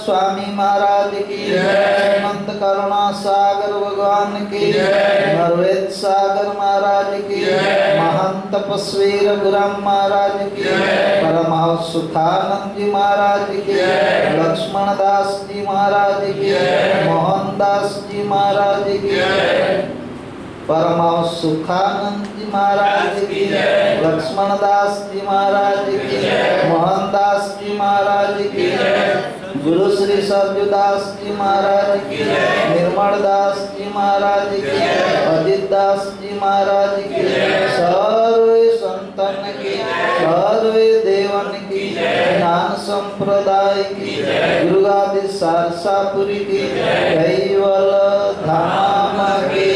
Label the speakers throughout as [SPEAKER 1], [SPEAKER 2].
[SPEAKER 1] स्वामी महाराज की श्रीमंत करुणा सागर भगवान की नरवेद सागर महाराज की महंत तपस्वी रघुराम महाराज की परमहंस सुखानंद जी महाराज की लक्ष्मण दास जी महाराज की मोहन दास जी महाराज की परमहंस सुखानंद जी महाराज की लक्ष्मण दास जी महाराज की मोहन दास जी महाराज की गुरु श्री सरजुदास जी महाराज की निर्मल दास जी महाराज की अजित दास जी महाराज की सर्वे संतन की सर्वे देवन की ज्ञान संप्रदाय की दुर्गादि सारसापुरी की कैवल धाम की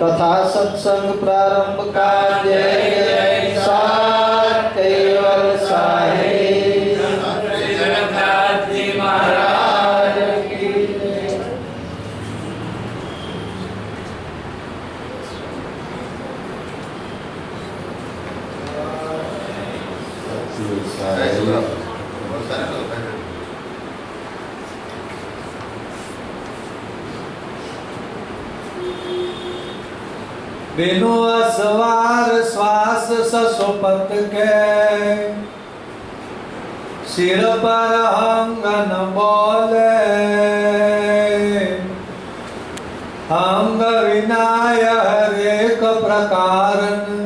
[SPEAKER 1] कथा सत्संग प्रारंभ का जय साथ कैवल साहेब महाराज की
[SPEAKER 2] बिनु असवार श्वास ससुपत के सिर पर अंगन बोले अंग विनाय हरेक प्रकारन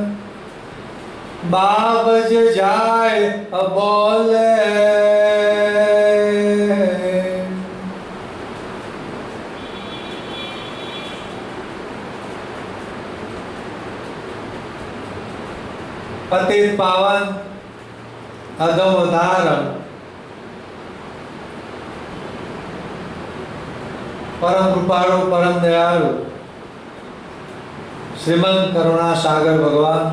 [SPEAKER 2] बाबज जाय बोले पतित पावन अधम उदाहरण परम कृपाळु परम दयाळु श्रीमंत करुणा सागर भगवान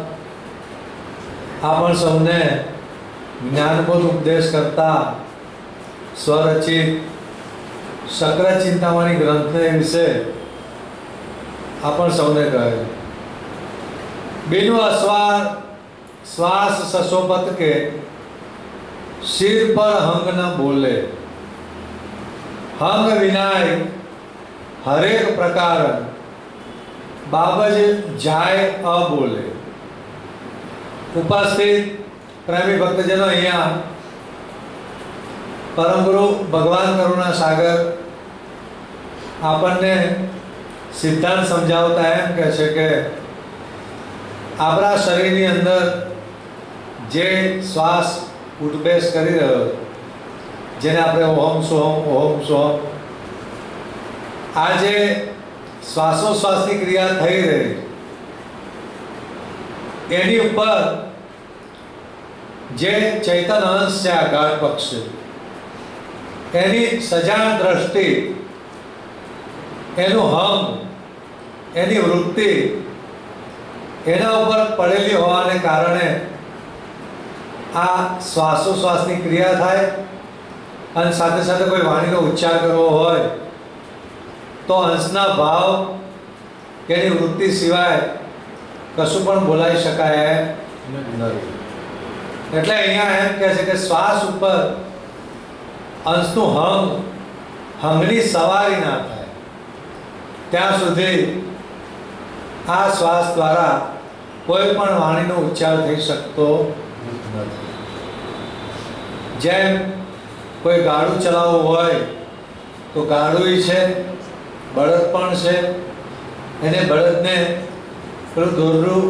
[SPEAKER 2] आपण सौने ज्ञानबोध उपदेश करता स्वरचित सक्र चिंतामणी ग्रंथ विषय आपण सौने कहे बिनु अस्वार श्वास ससोपत के सिर पर हंग न बोले हंग विनाय हरेक प्रकार बाबज जाय अबोले। उपस्थित प्रेमी भक्तजनों अहिया परम गुरु भगवान करुणा सागर आपने सिद्धांत समझावता है कैसे के आपरा शरीर अंदर जे श्वास उठबेस करी रह्यो जेने आपणे ओम सोहम आज श्वासोश्वास की क्रिया थई रही एनी ऊपर जे चैतन अंश से गाढ़ पक्ष एनी सजान दृष्टि एनु हम एनी वृत्ति एना ऊपर पड़ेली होवाने कारणे आ श्वासोश्वास की क्रिया थाय अने साथे साथे कोई वाणीनो उच्चार करवो होय तो अंशना भाव के वृत्ति सिवाय कशुं पण बोलाई शकाय नहीं। एटले अहींया एम कहे छे के श्वास उपर अंशनु हंगनी सवारी ना थाय त्यां सुधी आ श्वास द्वारा कोई पण वाणीनो उच्चार थई शकतो नथी। जेम कोई गाड़ू चलाववुं होय तो गाड़ू छे बळद पण छे एने बळदने पेलुं दोरडું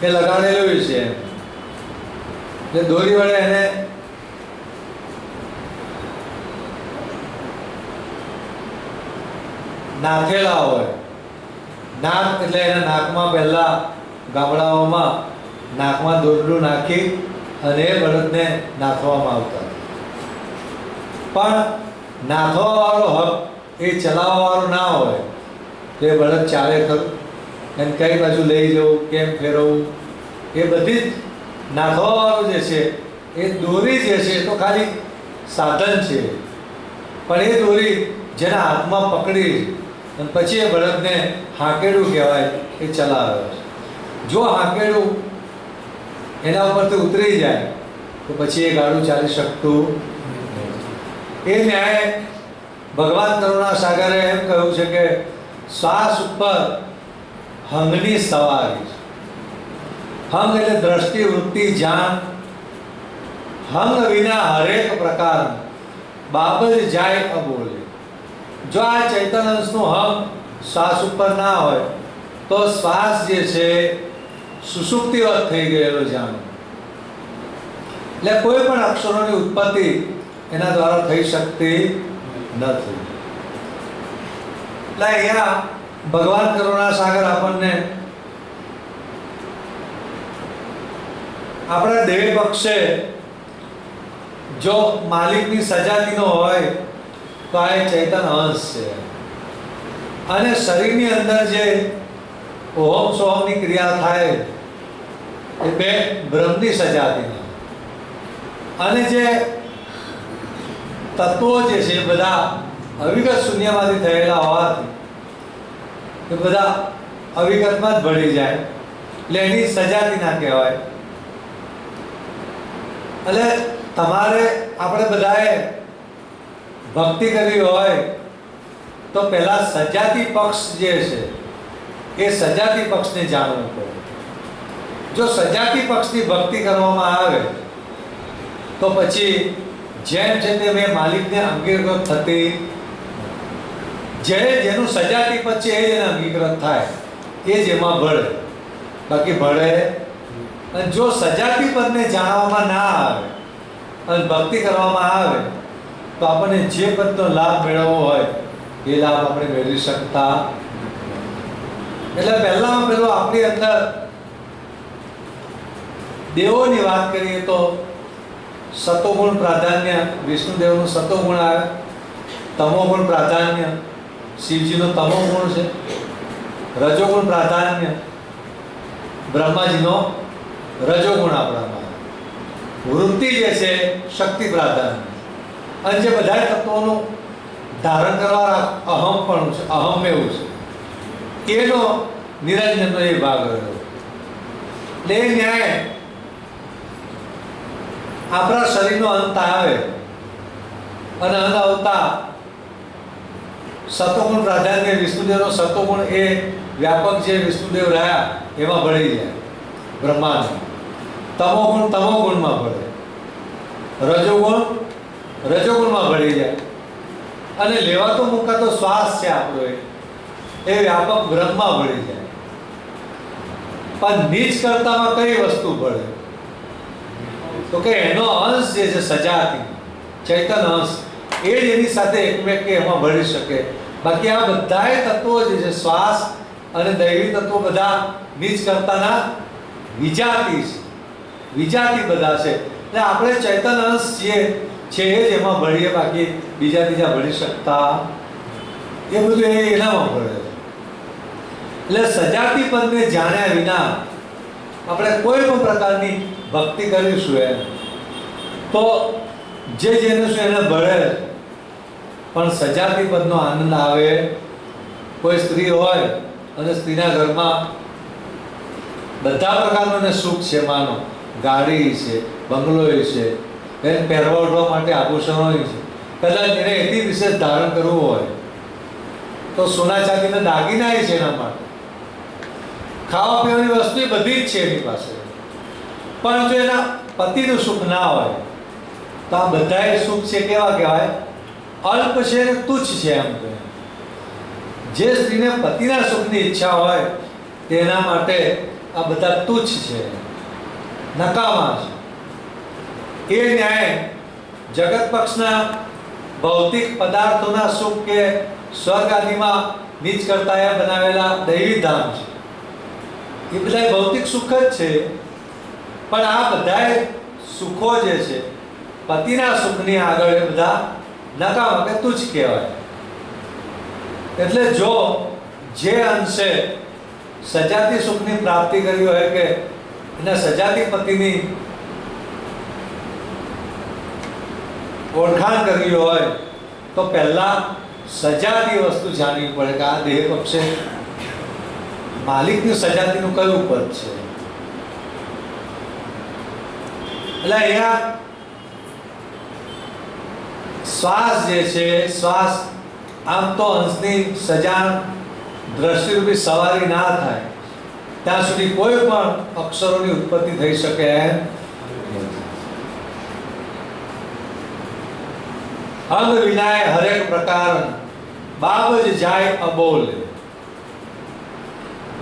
[SPEAKER 2] ए लगाडेલું छे એટલે दोरी वडे एने નાથેલા હોય. નાક એટલે એના નાકમાં પહેલાં ગામડાઓમાં નાકમાં દોરડું નાખી અને એ બળદને નાથવામાં આવતા. પણ નાથવાવાળો હક એ ચલાવવાવાળો ના હોય તો એ બળદ ચાલે ખરું? એને કઈ બાજુ લઈ જવું, કેમ ફેરવવું, એ બધી જ નાથવાવાળું જે છે એ દોરી જે છે એ તો ખાલી સાધન છે. પણ એ દોરી જેના હાથમાં પકડી અને પછી એ બળદને હાંકેડું કહેવાય એ ચલાવે છે. જો હાંકેડું એના ઉપરથી ઉતરી જાય તો પછી એ ગાડું ચાલી શકતું નથી. એ ન્યાય ભગવાન કરુણાસાગરે એમ કહ્યું છે કે શ્વાસ ઉપર હંગની સવારી છે. હંગ એટલે દ્રષ્ટિ, વૃત્તિ, જાન. હંગ વિના હરેક પ્રકાર બાબત જાય અબોલે. જો આ ચૈતન્ય અંશનું હંગ શ્વાસ ઉપર ના હોય તો શ્વાસ જે છે સુષુપ્તિવત થઈ ગયેલો જાણો. એટલે કોઈ પણ અક્ષરોની ઉત્પત્તિ એના દ્વારા થઈ શકતી નથી. એટલે અહીંયા ભગવાન કરુણાસાગર આપણને આપણા દેહ પક્ષે જો માલિકની સજાતીનો હોય તો આ ચૈતન્ય અંશ છે. અને શરીરની અંદર જે ઓહમ સોહમની ક્રિયા થાય એ બે બ્રહ્મની સજાતીના. અને જે તત્વો જે છે એ બધા અવિગત શૂન્યમાંથી થયેલા હોવાથી એ બધા અવિગતમાં જ ભળી જાય એટલે એની સજાતીના કહેવાય. એટલે તમારે આપણે બધાએ ભક્તિ કરવી હોય તો પહેલા સજાતી પક્ષ જે છે એ સજાતી પક્ષને જાણવું પડે. જો સજાતી પક્ષની ભક્તિ કરવામાં આવે તો પછી જેમ છે તેમ એ માલિકને અંગીકૃત થતી. જેનું સજાતી પદ છે એ જ એને અંગીકૃત થાય, એ જ એમાં ભળે, બાકી ભળે. અને જો સજાતી પદને જાણવામાં ના આવે અને ભક્તિ કરવામાં આવે તો આપણને જે પદનો લાભ મેળવવો હોય એ લાભ આપણે મેળવી શકતા. એટલે પહેલામાં પહેલો આપણી અંદર દેવોની વાત કરીએ તો સતોગુણ પ્રાધાન્ય, વિષ્ણુદેવનું સતોગુણ આવે. તમોગુણ પ્રાધાન્ય, શિવજીનો તમોગુણ છે. રજોગુણ પ્રાધાન્ય, બ્રહ્માજીનો રજોગુણ આપણામાં. વૃત્તિ જે છે શક્તિ પ્રાધાન્ય. અને જે બધા તત્વોનું ધારણ કરવા અહમ પણ છે, અહમ એવું છે, એનો નિરંજનનો એ ભાગ રહ્યો. એટલે એ ન્યાય આપણા શરીરનો અંત આવે અને અંત આવતા સતોગુણ પ્રાધાન્ય વિષ્ણુદેવનો સતોગુણ એ વ્યાપક જે વિષ્ણુદેવ રહ્યા એમાં ભળી જાય બ્રહ્માંડ. તમોગુણ તમોગુણમાં ભળે, રજોગુણ રજોગુણમાં ભળી જાય. અને લેવાતો મુકાતો શ્વાસ છે આપણો એ વ્યાપક બ્રહ્મમાં ભળી જાય. પણ નીચ કરતામાં કઈ વસ્તુ ભળે તો કે એનો અંશ જે છે સજાતી ચૈતન્ય અંશ એ જ એની સાથે એકમેક કે એમાં ભળી શકે. બાકી આ બધાય તત્વો જે છે શ્વાસ અને દૈવી તત્વો બધા નીચ કરતાના વિજાતી છે, વિજાતી બધા છે. એટલે આપણે ચૈતન્ય અંશ છીએ છે એ જ એમાં ભળીએ, બાકી બીજા બીજા ભળી શકતા એ બધું એનામાં ભળે. એટલે સજાતી પદને જાણ્યા વિના આપણે કોઈ પણ પ્રકારની ભક્તિ કરીશું એમ તો જે જેને શું એને ભળે પણ સજાતી પદનો આનંદ આવે. કોઈ સ્ત્રી હોય અને સ્ત્રીના ઘરમાં બધા પ્રકારનું એને સુખ છે, માનો ગાડી છે, બંગલો છે, એને પહેરવા ઉઠવા માટે આભૂષણો છે, કદાચ એને એથી વિશેષ ધારણ કરવું હોય તો સોના ચાંદીના દાગીના છે એના માટે, ખાવા પીવાની વસ્તુ બધી જ છે એની પાસે. પણ જો એના પતિનું સુખ ના હોય તો આ બધાય સુખ છે કેવા કહેવાય? અલ્પ છે ને તુચ્છ છે. એમ કહે જે સ્ત્રીને પતિના સુખની ઈચ્છા હોય તેના માટે આ બધા તુચ્છ છે, નકામા છે. એ ન્યાય જગત પક્ષના ભૌતિક પદાર્થોના સુખ કે સ્વર્ગ આદિમાં નીચ કરતા એ બનાવેલા દૈવી ધામ છે, એ બધા ભૌતિક સુખ જ છે. પણ આ બધા સુખો જે છે પતિના સુખની આગળ એ બધા નકામા કે તુચ્છ કહેવાય. એટલે જો જે અંશે સજાતી સુખની પ્રાપ્તિ કરી હોય કે એના સજાતી પતિની ઓળખાણ કરવી હોય તો પહેલા સજાતી વસ્તુ જાણવી પડે કે આ દેહ પક્ષે માલિકની સજાતીનું કયું પદ છે. એટલે અહીંયા શ્વાસ જે છે, શ્વાસ આમ તો અંશની સજાણ દ્રષ્ટિરૂપી સવારી ના થાય ત્યાં સુધી કોઈ પણ અક્ષરોની ઉત્પત્તિ થઈ શકે એમ નથી. અંગ વિનાય હરેક પ્રકાર બાબજ જાય અબોલે,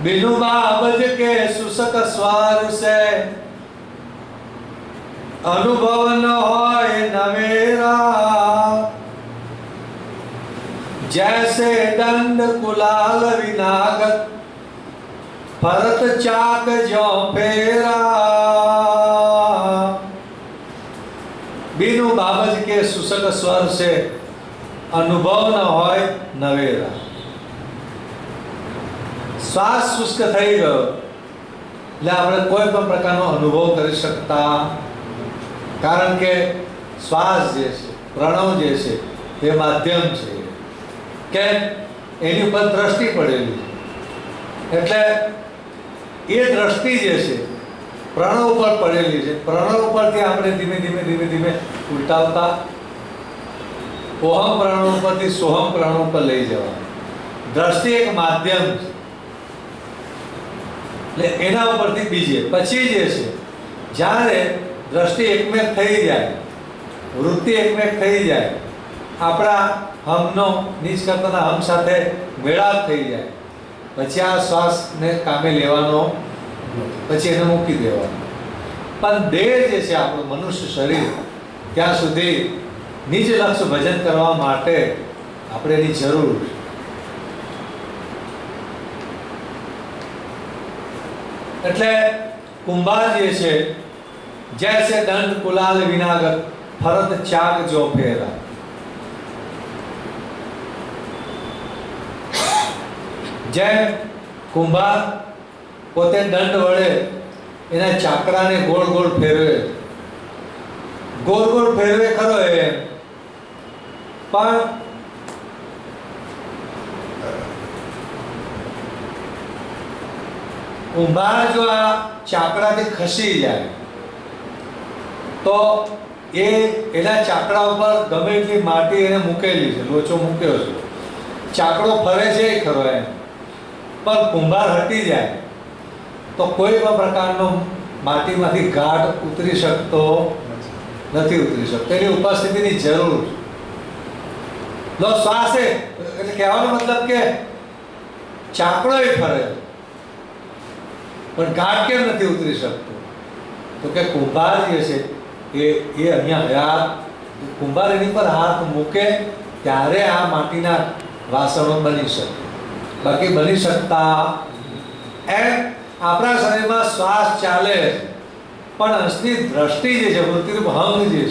[SPEAKER 2] बिनु बाबज के सुसक स्वर से अनुभव न होय नवेरा, जैसे दंड कुलाल विनागत भरत चाक जो फेरा। बिनु बाबज के सुसक स्वर से अनुभव न होय नवेरा। શ્વાસ શુષ્ક થઈ ગયો એટલે આપણે કોઈ પણ પ્રકારનો અનુભવ કરી શકતા, કારણ કે શ્વાસ જે છે, પ્રણવ જે છે એ માધ્યમ છે કે એની ઉપર દ્રષ્ટિ પડેલી, એટલે એ દ્રષ્ટિ જે છે પ્રણવ ઉપર પડેલી છે. પ્રણવ ઉપરથી આપણે ધીમે ધીમે ધીમે ધીમે ઉલટાવતા ઓહમ પ્રણવ ઉપરથી સોહમ પ્રણવ ઉપર લઈ જવા. દ્રષ્ટિ એક માધ્યમ છે એટલે એના ઉપરથી બીજે પછી જે છે જ્યારે દ્રષ્ટિ એકમેક થઈ જાય, વૃત્તિ એકમેક થઈ જાય, આપણા હમનો નીચ કરતાના હમ સાથે મેળાપ થઈ જાય, પછી આ શ્વાસને કામે લેવાનો, પછી એને મૂકી દેવાનો. પણ દેહ જે છે આપણું મનુષ્ય શરીર ત્યાં સુધી નિજ લક્ષ્ય ભજન કરવા માટે આપણે એની જરૂર છે. એટલે કુંભાર જે છે જૈસે દંડ કુલાલ વિનાગત ફરત ચાક જો ફેરા. જેમ કુંભાર પોતે દંડ વડે એના ચાકડાને ગોળ ગોળ ફેરવે, ગોળ ગોળ ફેરવે ખરો એ, પણ કુંભાર જો આ ચાકડાથી ખસી જાય તો એના ચાકડા ઉપર ગમે એટલી માટી એને મૂકેલી છે, લોચો મૂક્યો છે, ચાકડો ફરે છે ખરો એમ, પણ કુંભાર હટી જાય તો કોઈ પણ પ્રકારનો માટીમાંથી ગાંઠ ઉતરી શકતો નથી, ઉતરી શકતો. એની ઉપસ્થિતિની જરૂર. લો શ્વાસે એટલે કહેવાનો મતલબ કે ચાકડો એ ફરે પણ ગાંઠ કેમ નથી ઉતરી શકતો? તો કે કુંભાર જે છે એ અહીંયા હાથ, કુંભાર એની પર હાથ મૂકે ત્યારે આ માટીના વાસણો બની શકે, બાકી બની શકતા. એમ આપણા શરીરમાં શ્વાસ ચાલે પણ અંશની દ્રષ્ટિ જે છે, વૃત્તિરૂપ હંગ જે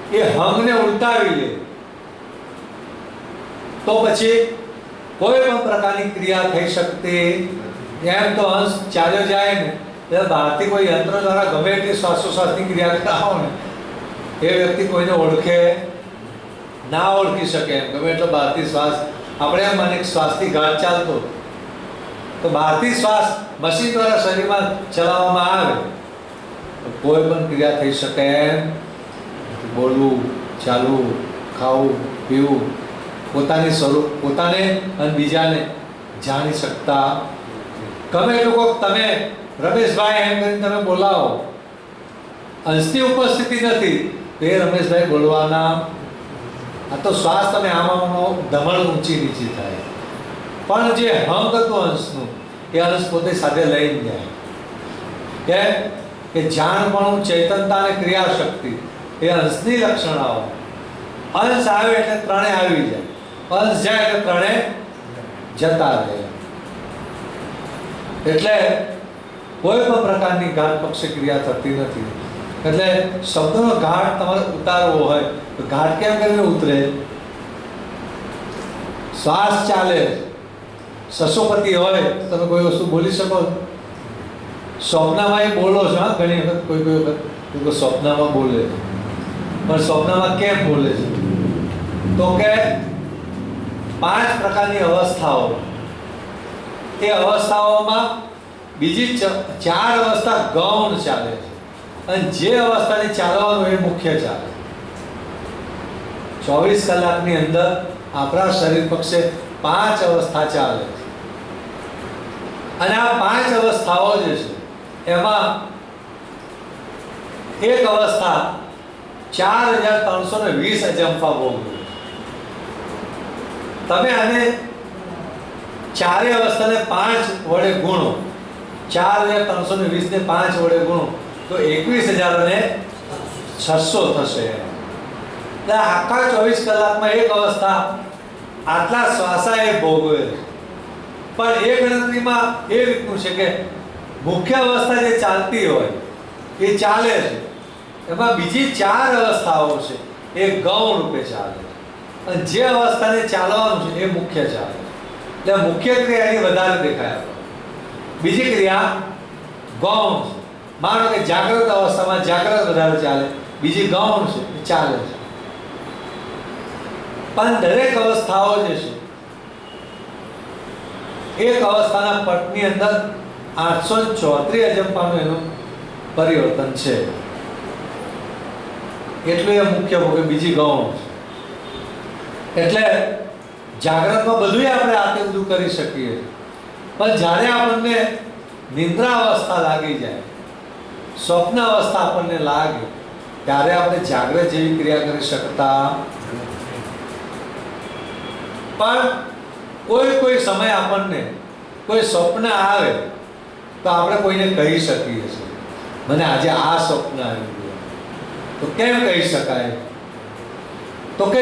[SPEAKER 2] છે એ હંગને ઉલટાવી લે તો પછી કોઈ પણ પ્રકારની ક્રિયા થઈ શકતી. એમ તો અંશ ચાલ્યો જાય ને એટલે બહારથી કોઈ યંત્ર દ્વારા ગમે એટલી શ્વાસોશ્વાસની ક્રિયા કરાવો ને એ વ્યક્તિ કોઈને ઓળખે ના ઓળખી શકે એમ. ગમે એટલો બહારથી શ્વાસ, આપણે એમ માને શ્વાસથી ગાંઠ ચાલતો તો બહારથી શ્વાસ મશીન દ્વારા શરીરમાં ચલાવવામાં આવે તો કોઈ પણ ક્રિયા થઈ શકે એમ. બોલવું, ચાલવું, ખાવું, પીવું, પોતાની સ્વરૂપ, પોતાને અને બીજાને જાણી શકતા. ગમે લોકો તમે રમેશભાઈ એમ કરીને તમે બોલાવો, અંશની ઉપસ્થિતિ નથી તો એ રમેશભાઈ બોલવાના. આ તો શ્વાસ તમે આમાં ધમણ ઊંચી નીચી થાય, પણ જે હંગ હતું અંશનું એ અંશ પોતે સાથે લઈને જાય. કેમ કે જાણપણું, ચૈતનતા અને ક્રિયાશક્તિ એ અંશની લક્ષણાઓ. અંશ આવે એટલે ત્રણે આવી જાય. અંશ જાય એટલે ત્રણે જતા રહે. એટલે કોઈ પણ પ્રકારની ઘાટ પક્ષી ક્રિયા થતી નથી. એટલે શબ્દનો ઘાટ તમારે ઉતારવો હોય તો ઘાટ કેમ કરીને ઉતરે? શ્વાસ ચાલે, સસોપતિ હોય તો તમે કોઈ વસ્તુ બોલી શકો? સ્વપ્નમાં એ બોલો છો. હા, ઘણી વખત કોઈ વખત સ્વપ્નમાં બોલે, પણ સ્વપ્નમાં કેમ બોલે છે? તો કે 5 પ્રકારની અવસ્થાઓ, એ અવસ્થાઓમાં બીજી 4 અવસ્થા ગૌણ ચાલે છે, અને જે અવસ્થાને ચાલવાનું એ મુખ્ય ચાલે. 24 કલાકની અંદર આપણા શરીર પક્ષે 5 અવસ્થા ચાલે છે. અને આ 5 અવસ્થાઓ જે છે એમાં એક અવસ્થા 4320 અજંપા ભોગવે. તમે આને ચારે અવસ્થાને 5 વડે ગુણો, 4320 ને 5 વડે ગુણો તો 21600 થશે. એટલે આખા 24 કલાકમાં એક અવસ્થા આટલા શ્વાસા એ ભોગવે. પણ એ ગણતરીમાં એ રીતનું છે કે મુખ્ય અવસ્થા જે ચાલતી હોય એ ચાલે છે, એમાં બીજી 4 અવસ્થાઓ છે એ ગૌણ રૂપે ચાલે છે, અને જે અવસ્થાને ચાલવાનું છે એ મુખ્ય ચાલે છે. એટલે મુખ્ય ક્રિયા એની વધારે દેખાય. બીજી ક્રિયા ગૌણ છે. માનો કે જાગ્રત અવસ્થામાં જાગ્રત વધારે ચાલે, બીજી ગૌણ છે એ ચાલે છે. પણ દરેક અવસ્થાઓ જે છે, એક અવસ્થાના પટની અંદર 834 અજંપાનું એનું પરિવર્તન છે. એટલું એ મુખ્ય ભોગે, બીજી ગૌણ છે. એટલે જાગ્રતમાં બધું આપણે આતે બધું કરી શકીએ, પણ જ્યારે આપણને નિંદ્રા અવસ્થા લાગી જાય, સ્વપ્ન અવસ્થા આપણને લાગે, ત્યારે આપણે જાગ્રત જેવી ક્રિયા કરી શકતા. પણ કોઈ સમય આપણને કોઈ સ્વપ્ન આવે તો આપણે કોઈને કહી શકીએ છીએ, મને આજે આ સ્વપ્ન આવ્યું. તો કેમ કહી શકાય? તો કે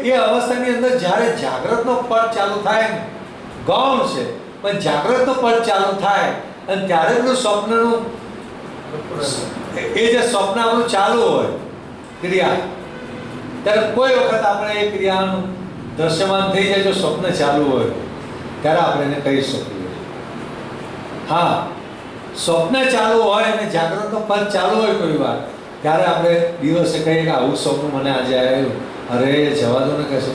[SPEAKER 2] એ અવસ્થાની અંદર જ્યારે જાગ્રતનો પટ ચાલુ થાય ને, ગૌણ છે પણ જાગ્રતનો પટ ચાલુ થાય, અને ત્યારે પેલું સ્વપ્નનું એ જે સ્વપ્ન આપણું ચાલુ હોય ક્રિયા, ત્યારે કોઈ વખત આપણે એ ક્રિયાનું દ્રશ્યમાન થઈ જાય. જો સ્વપ્ન ચાલુ હોય ત્યારે આપણે એને કહી શકીએ. હા, સ્વપ્ન ચાલુ હોય અને જાગ્રતનો પદ ચાલુ હોય કોઈ વાર, ત્યારે આપણે દિવસે કહીએ કે આવું સ્વપ્ન મને આજે આવ્યું. અરે જવા દો ને, કહેશે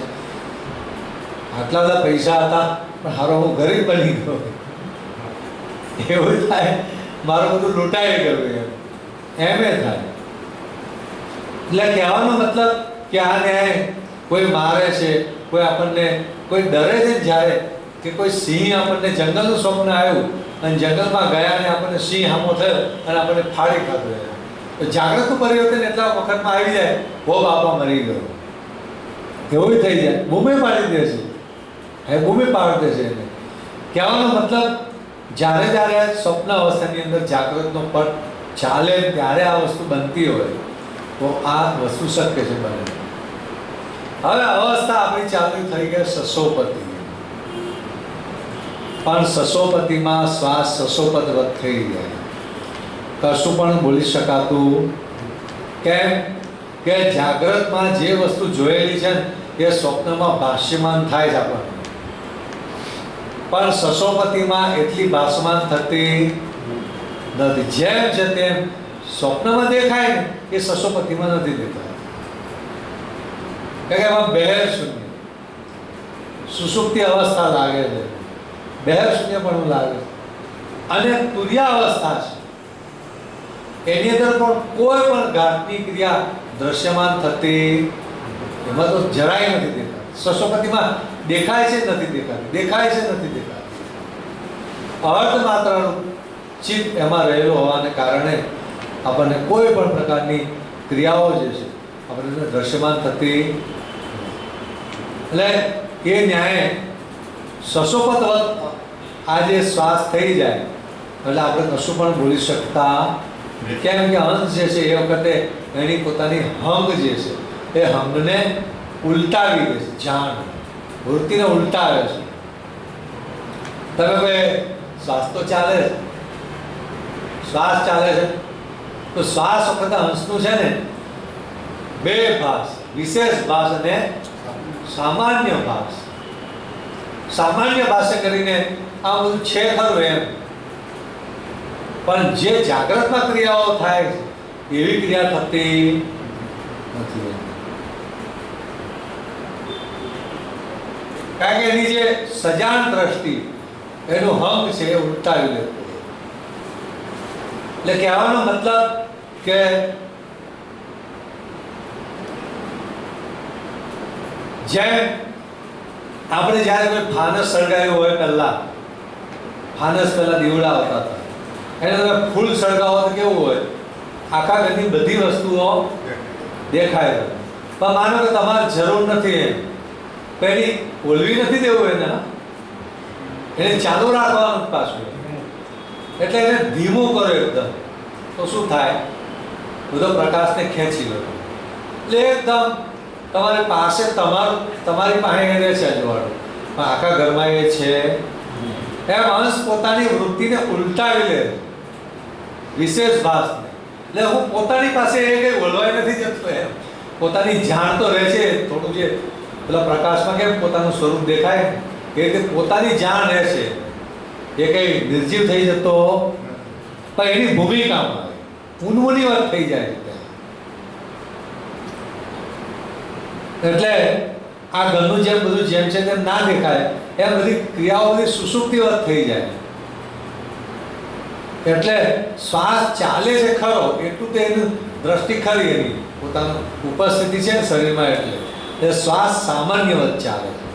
[SPEAKER 2] આટલા બધા પૈસા હતા પણ હારો હું ગરીબ બની ગયો. એવું થાય, મારું બધું લૂંટાઈ ગયું એમ થાય. એટલે કહેવાનો મતલબ કે આ ન્યાય કોઈ મારે છે, કોઈ આપણને કોઈ ડરે છે. જ્યારે કે કોઈ સિંહ આપણને જંગલનું સ્વપ્ન આવ્યું અને જંગલમાં ગયા અને આપણને સિંહ સામો થયો અને આપણને ફાડી ખાધો, તો જાગ્રતનું પરિવર્તન એટલા વખતમાં આવી જાય, હો બાપા મરી ગયો, એવું થઈ જાય. બૂમે પાડી દે છે, બૂમે પાડી દે છે. એને કહેવાનો મતલબ જ્યારે સ્વપ્ન અવસ્થાની અંદર જાગ્રતનો પટ ચાલે ત્યારે આ વસ્તુ બનતી હોય તો આ વસ્તુ શક્ય છે બને. હવે અવસ્થા આપણી ચાલુ થઈ ગઈ સસોપતિ. પણ સસોપતિમાં શ્વાસ સસોપતવત થઈ જાય, કશું પણ બોલી શકાતું. કેમ કે જાગ્રતમાં જે વસ્તુ જોયેલી છે ને એ સ્વપ્નમાં ભાષ્યમાન થાય છે આપણને, પણ સસોપતિમાં એટલી ભાષમાન થતી નથી. જેમ છે તેમ સ્વપ્નમાં દેખાય ને એ સસોપતિમાં નથી દેખાય. કે એમાં બહેર શૂન્ય સુષુપ્તિ અવસ્થા લાગે છે, બહેર શૂન્ય પણ લાગે છે. અને તુર્યા અવસ્થા છે, એની અંદર પણ કોઈ પણ ઘાતની ક્રિયા દ્રશ્યમાન થતી એમાં તો જરાય નથી દેખાતી. સસોપતિમાં દેખાય છે નથી દેખાતી, દેખાય છે નથી દેખાતી. અર્ધ માત્રાનું ચિત્ત એમાં રહેલું હોવાને કારણે આપણને કોઈ પણ પ્રકારની ક્રિયાઓ જે છે આપણને દ્રશ્યમાન થતી. એટલે એ ન્યાય સસોપતવત આ જે શ્વાસ થઈ જાય એટલે આપણે કશું પણ બોલી શકતા. કેમ કે હંસ જે છે એ વખતે એની પોતાની હંગ જે છે એ હંગને ઉલટાવી દે છે, જાણ વૃત્તિને ઉલટાવે છે. તમે કોઈ શ્વાસ તો ચાલે છે, શ્વાસ ચાલે છે, તો શ્વાસ વખતે હંસનું છે ને બે ભાસ, વિશેષ ભાસ અને સામાન્ય ભાસ. સામાન્ય ભાષે કરીને આ બધું છે ખરું એમ, પણ જે જાગ્રતમાં ક્રિયાઓ થાય છે એવી ક્રિયા થતી નથી. કારણ કે એની જે સજાણ દ્રષ્ટિ, એનું હંગ છે એ ઉલટાવી લેતું. એટલે કહેવાનો મતલબ કે જેમ આપણે જ્યારે કોઈ ફાનસ સળગાવ્યું હોય, ફાનસ પહેલા દીવડા આવતા હતા, એને તમે ફૂલ સળગાવો તો કેવું હોય, આખા ઘરની બધી વસ્તુઓ દેખાય. પણ માનો કે તમારે જરૂર નથી એમ, પેલી ઓલવી નથી દેવું એને ચાલુ રાખવાનું પાછું. એટલે એને ધીમું કરો એકદમ, તો શું થાય, બધો પ્રકાશને ખેંચી લો. એટલે એકદમ તમારી પાસે તમારી પાસે એ રહે છે અજવાળું, પણ આખા ઘરમાં એ છે એમ. અંશ પોતાની વૃત્તિને ઉલટાવી લે, વિશેષ ભાસને. એટલે હું પોતાની પાસે એ કંઈ બોલવાય નથી જતો એમ, પોતાની જાણ તો રહે છે. થોડું જે પેલા પ્રકાશમાં કેમ પોતાનું સ્વરૂપ દેખાય એ રીતે પોતાની જાણ રહે છે, એ કંઈ નિર્જીવ થઈ જતો પણ એની ભૂમિકામાં આવે, ઊનમૂની વાત થઈ જાય. એટલે આ ઘરનું જેમ બધું જેમ છે તેમ ના દેખાય એમ બધી ક્રિયાઓ બધી સુસુપ્તિવત થઈ જાય. એટલે શ્વાસ ચાલે છે ખરો એટલું તો એની દ્રષ્ટિ ખરી, એની પોતાનું ઉપસ્થિતિ છે ને શરીરમાં, એટલે શ્વાસ સામાન્યવત ચાલે છે.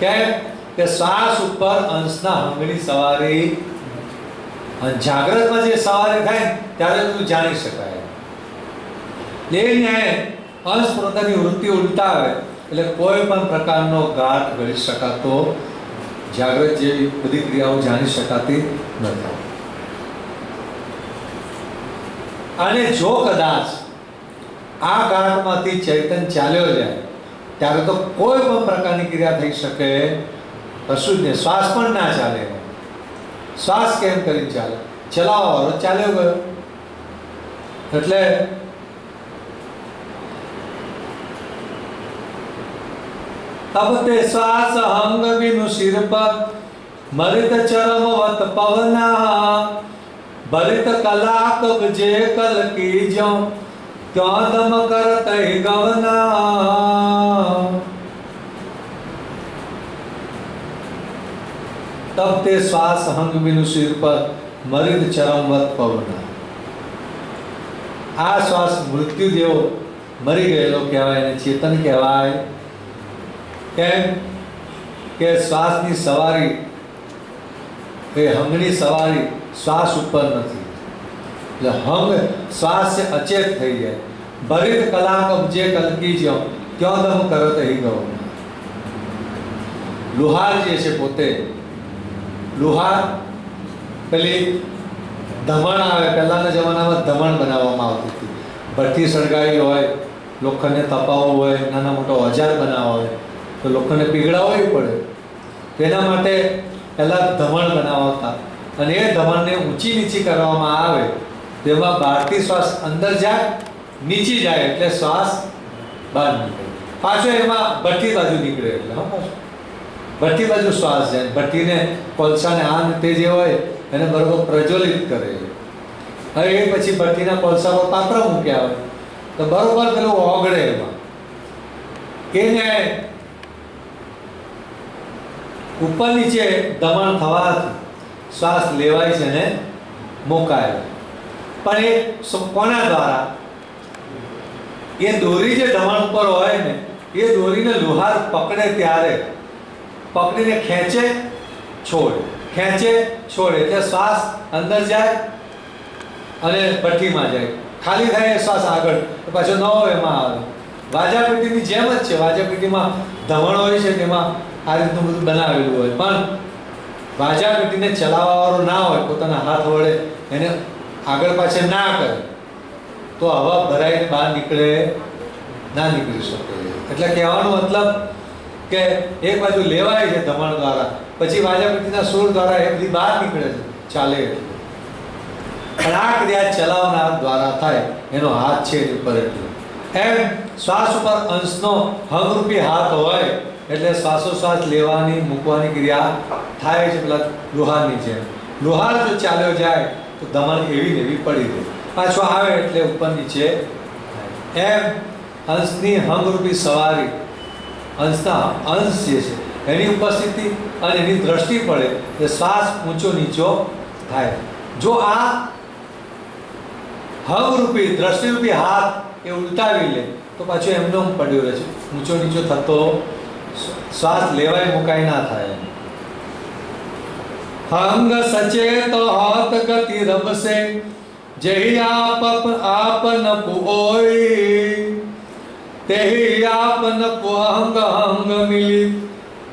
[SPEAKER 2] કેમ કે શ્વાસ ઉપર અંશના હંગની સવારી, જાગ્રતમાં જે સવારી થાય ત્યારે બધું જાણી શકાય. એ ન્યાય અંશ પોતાની વૃત્તિ ઉલટાવે એટલે કોઈ પણ પ્રકારનો ગાંઠ ગળી શકાતો, જાગ્રત જેવી બધી ક્રિયાઓ જાણી શકાતી નથી. અને જો કદાચ આ ગાંઠમાંથી ચૈતન્ય ચાલ્યો જાય ત્યારે તો કોઈ પણ પ્રકારની ક્રિયા થઈ શકે કશું જ નહીં. શ્વાસ પણ ના ચાલે. શ્વાસ કેમ કરી ચાલે, ચલાવવાનો ચાલ્યો ગયો. એટલે तब ते श्वास हंग बिनु सिर पर मरित चरम वत पवना भरित कला कब जे कल की जो क्यों दम करत ही गवना. तब ते श्वास हंग बिनु सिर पर मरित चरम वत पवना. आ श्वास मृत्यु जेવો મરી ગયેલો કહેવાય, એને ચેતન કહેવાય. કેમ કે શ્વાસની સવારી, એ હંગની સવારી શ્વાસ ઉપર નથી. એટલે હંગ શ્વાસ છે અચેત થઈ જાય. ભરિત કલાક અબજે કલકી જ્યો ક્યાં દમ કરત હી ગયો. લુહાર જે છે પોતે, લુહાર પેલી ધમણ આવે, પહેલાના જમાનામાં ધમણ બનાવવામાં આવતી હતી. ભઠ્ઠી સળગાવી હોય, લોખંડને તપાવવું હોય, નાના મોટો ઓજાર બનાવવા હોય તો લોકોને પીગળાવવી પડે. તેના માટે પહેલાં ધમણ બનાવતા, અને એ ધમણને ઊંચી નીચી કરવામાં આવે તેમાં બહારથી શ્વાસ અંદર જાય, નીચી જાય એટલે શ્વાસ બહાર નીકળે. પાછો એમાં ભઠ્ઠી બાજુ નીકળે એટલે ભઠ્ઠી બાજુ શ્વાસ જાય. ભઠ્ઠીને કોલસાને આ તે જે હોય એને બરોબર પ્રજ્વલિત કરે. હવે એ પછી ભઠ્ઠીના કોલસા પર પાત્ર મૂક્યા હોય તો બરોબર પેલું ઓગળે. એમાં એને ઉપર નીચે દમણ થવાથી શ્વાસ લેવાય છે ને મુકાય. પણ એ કોના દ્વારા? એ દોરી જે દમણ ઉપર હોય ને એ દોરીને લુહાર પકડે ત્યારે પકડીને ખેંચે છોડે, ખેંચે છોડે એટલે શ્વાસ અંદર જાય અને ભઠ્ઠીમાં જાય. ખાલી થાય એ શ્વાસ આગળ પાછો નવો એમાં આવે. વાજાપીટીની જેમ જ છે. વાજાપીટીમાં ધમણ હોય છે તેમાં આ રીતનું બધું બનાવેલું હોય, પણ વાજાપીટીને ચલાવવાવાળો ના હોય, પોતાના હાથ વડે એને આગળ પાછળ ના કરે તો હવા ભરાઈને બહાર નીકળે ના નીકળી શકે. એટલે કહેવાનો મતલબ કે એક બાજુ લેવાય છે ધમણ દ્વારા, પછી વાજાપીટીના સુર દ્વારા એ બધી બહાર નીકળે છે, ચાલે એટલે. પણ આ ક્રિયા ચલાવનાર દ્વારા થાય, એનો હાથ છે એની ઉપર. એટલે એમ શ્વાસ ઉપર અંશનો હંગરૂપી હાથ હોય એટલે શ્વાસોશ્વાસ લેવાની મૂકવાની ક્રિયા થાય છે પેલા લુહારની જેમ. લુહાર જો ચાલ્યો જાય તો ધમણ એવી ને એવી પડી રહે, પાછો આવે એટલે ઉપર નીચે. એમ અંશની હંગરૂપી સવારી, અંશના અંશ જે છે એની ઉપસ્થિતિ અને એની દ્રષ્ટિ પડે એટલે શ્વાસ ઊંચો નીચો થાય. જો આ હંગરૂપી દ્રષ્ટિરૂપી હાથ એ ઉલટાવી લે તો પાછો એમનો પડ્યો રહે છે, ઊંચો નીચો થતો શ્વાસ લેવાય મુકાય ના થાય. હંગ સચેત હોત ગતિ રમશે, જેહી આપન પુઓય, તેહી આપન પુહંગ હંગ મિલિત,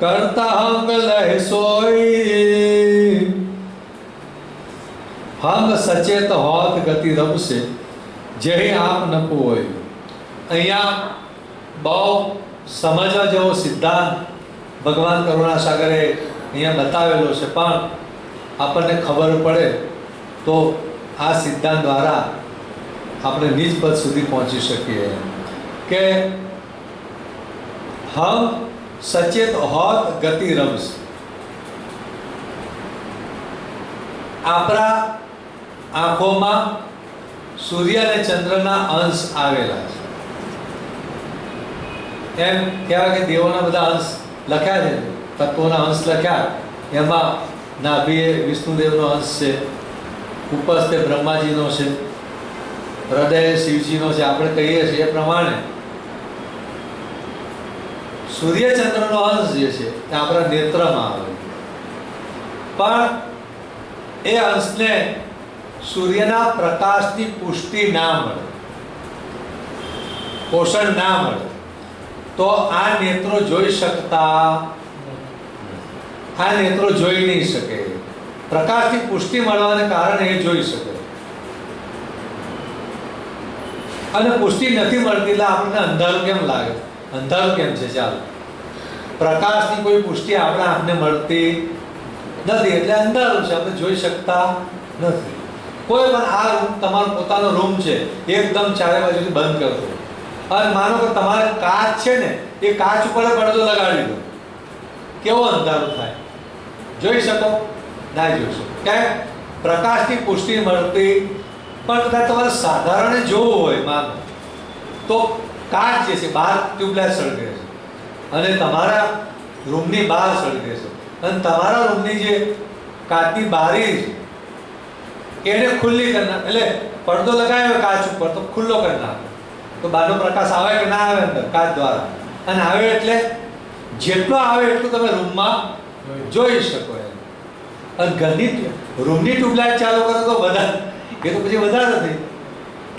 [SPEAKER 2] કરતા હંગ લહ સોય. હંગ સચેત હોત ગતિ રમશે, જેહી આપન પુઓય. અહીંયા બહુ સમજવા જેવો સિદ્ધાંત ભગવાન કરુણાસાગરે અહીંયા બતાવેલો છે, પણ આપણને ખબર પડે તો આ સિદ્ધાંત દ્વારા આપણે નિજ પદ સુધી પહોંચી શકીએ કે હમ સચેત હોત ગતિ રમશે. આપણા આંખોમાં સૂર્ય અને ચંદ્રના અંશ આવેલા છે. એમ કહેવાય કે દેવોના બધા અંશ લખ્યા છે, તત્વોના અંશ લખ્યા. એમાં નાભીએ વિષ્ણુદેવનો અંશ છે, ઉપસ્થે બ્રહ્માજીનો છે, હૃદય શિવજીનો છે. આપણે કહીએ છીએ એ પ્રમાણે સૂર્યચંદ્રનો અંશ જે છે એ આપણા નેત્રમાં આવે, પણ એ અંશને સૂર્યના પ્રકાશની પુષ્ટિ ના મળે, પોષણ ના મળે તો આ નેત્રો જોઈ શકતા, આ નેત્રો જોઈ નહીં શકે. પ્રકાશની પુષ્ટિ મળવાને કારણે એ જોઈ શકે, અને પુષ્ટિ નથી મળતી એટલે આપણને અંધારું કેમ લાગે? અંધારું કેમ છે? ચાલો, પ્રકાશની કોઈ પુષ્ટિ આપણા આંખને મળતી નથી એટલે અંધારું છે, આપણે જોઈ શકતા નથી. કોઈ પણ આ રૂમ તમારો પોતાનો રૂમ છે, એકદમ ચારે બાજુથી બંધ કરતો, અને માનો કે તમારે કાચ છે ને, એ કાચ ઉપર પડદો લગાડી દો, કેવો અંધારું થાય? જોઈ શકો? ના જોઈ શકો. કેમ? પ્રકાશની પુષ્ટિ મળતી. પણ કદાચ તમારે સાધારણ જોવું હોય માનો તો કાચ જે છે બહાર ટ્યુબલાઇટ સળગે છે અને તમારા રૂમની બહાર સળગે છે, અને તમારા રૂમની જે કાચની બારી છે એને ખુલ્લી કરી નાખો, એટલે પડદો લગાવ્યો કાચ ઉપર તો ખુલ્લો કરી નાખો તો બહારનો પ્રકાશ આવે કે ના આવે અંદર કાચ દ્વારા? અને આવે એટલે જેટલો આવે એટલું તમે રૂમમાં જોઈ શકો એમ. અને ઘરની રૂમની ટ્યુબલાઇટ ચાલુ કરો તો વધારે, એ તો પછી વધારે થઈ.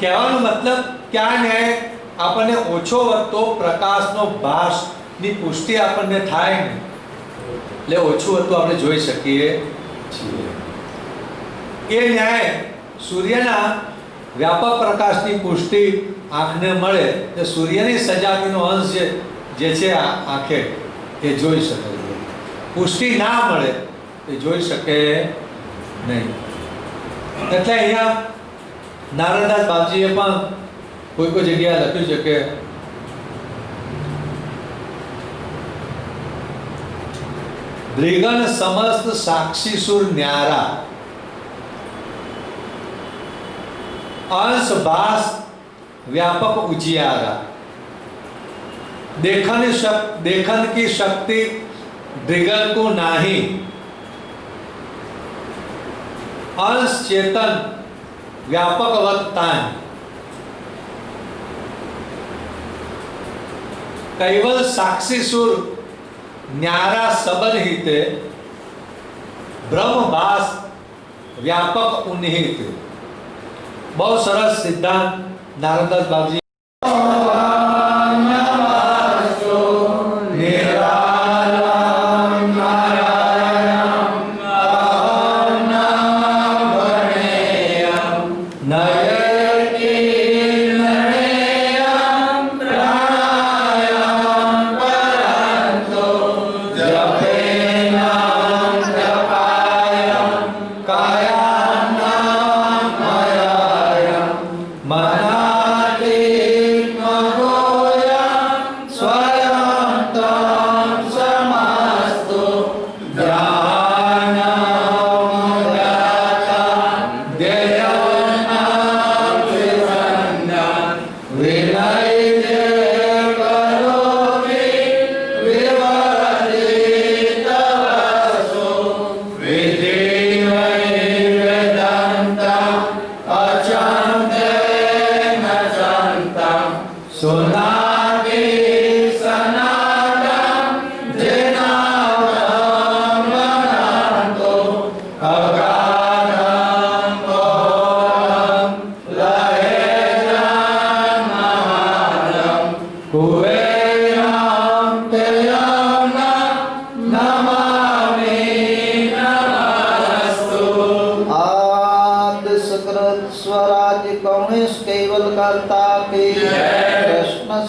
[SPEAKER 2] કહેવાનો મતલબ કે આ ન્યાય આપણને ઓછો વધતો પ્રકાશનો ભાસની પુષ્ટિ આપણને થાય ને એટલે ઓછું વધતું આપણે જોઈ શકીએ છીએ. એ ન્યાય સૂર્યના વ્યાપક પ્રકાશની પુષ્ટિ આંખને મળે તો સૂર્યની સજાતીનો અંશ જે છે આંખે એ જોઈ શકે. પુષ્ટિ ના મળે એ જોઈ શકે નહીં. એટલે અહીંયા નારાયણદાસ બાપજીએ પણ કોઈ કોઈ જગ્યાએ લખ્યું છે કે દ્વિગન સમસ્ત સાક્ષી સુર ન્યારા, अंश भास व्यापक उजियारा, देखन की शक्ति द्विगल को नाही, अंश चेतन व्यापक वक्तान, कैवल साक्षी सुर न्यारा सबन हिते, ब्रह्मभास व्यापक उन्हित. बहुत सरस सिद्धांत नारायणदास बाबूजी.
[SPEAKER 1] Nayati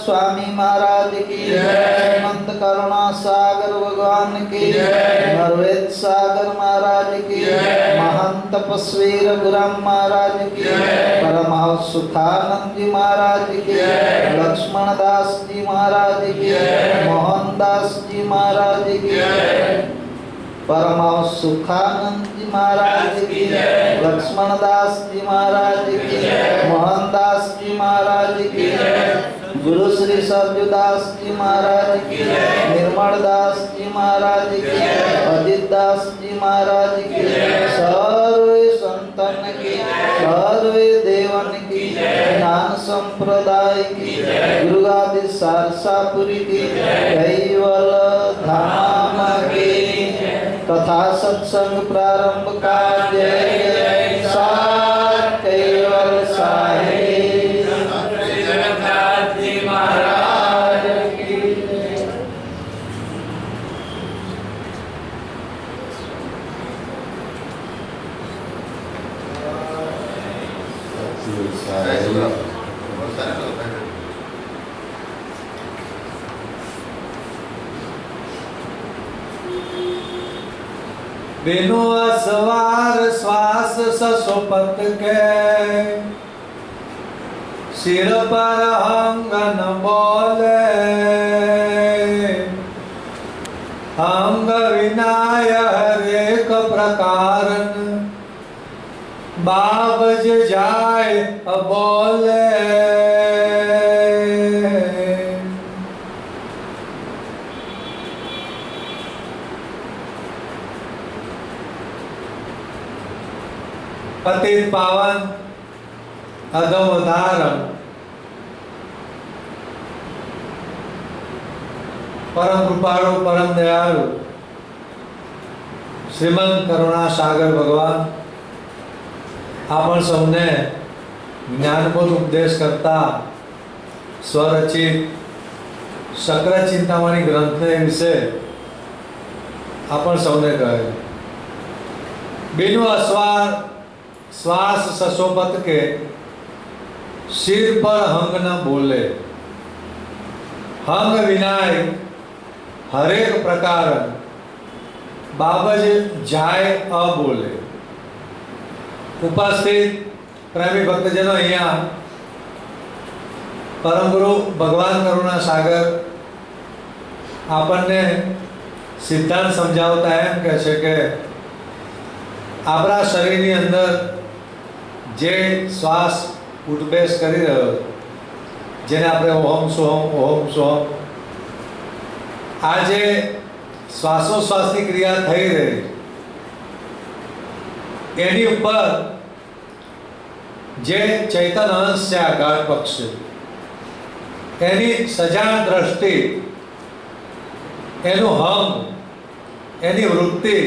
[SPEAKER 1] स्वामी महाराज की श्रीमंत करुणा सागर भगवान की नरवेद सागर महाराज की महंत तपस्वी रघुराम महाराज की परमहंस सुखानंद जी महाराज की लक्ष्मण दास जी महाराज की मोहन दास जी महाराज की परमहंस सुखानंद जी महाराज की लक्ष्मण दास जी महाराज की मोहन दास जी महाराज की गुरु श्री सरजुदास जी महाराज की निर्मल दास जी महाराज की अजित दास जी महाराज की सर्वे संतन की सर्वे देवन की ज्ञान संप्रदाय की गुरुगादि सारसापुरी की कैवल धाम की तथा सत्संग प्रारंभ का जय सात केवल साहिब
[SPEAKER 3] जगन्नाथ जी महाराज की
[SPEAKER 2] बिनु असवार श्वास ससुपत के सिर पर अंगन बोले अंग विनाय हरेक प्रकारन बाबज जाय बोले पतित पावन अधम उदाहरण परम कृपाळु परम दयाळु श्रीमंत करुणा सागर भगवान आपण सौने ज्ञानबोध उपदेश करता स्वरचित सक्र चिंतामणी ग्रंथ विषय आपण सौने कहे बिनु अस्वार श्वास ससोपत के सिर पर हंग न बोले हंग विनाय हरेक प्रकार बाबज जाय अबोले। उपस्थित प्रेमी भक्तजनों अहिया परम गुरु भगवान करुणा सागर आपने सिद्धांत समझावता एम कहे छे के आपरा शरीरनी अंदर जे श्वास उठबेस करी रह्यो जेने आपणे ओम सोहम आज श्वासोश्वासनी क्रिया थई रही एनी ऊपर जे चैतन अंश छे गाढ़ पक्ष एनी सजाण दृष्टि एनु हम एनी वृत्ति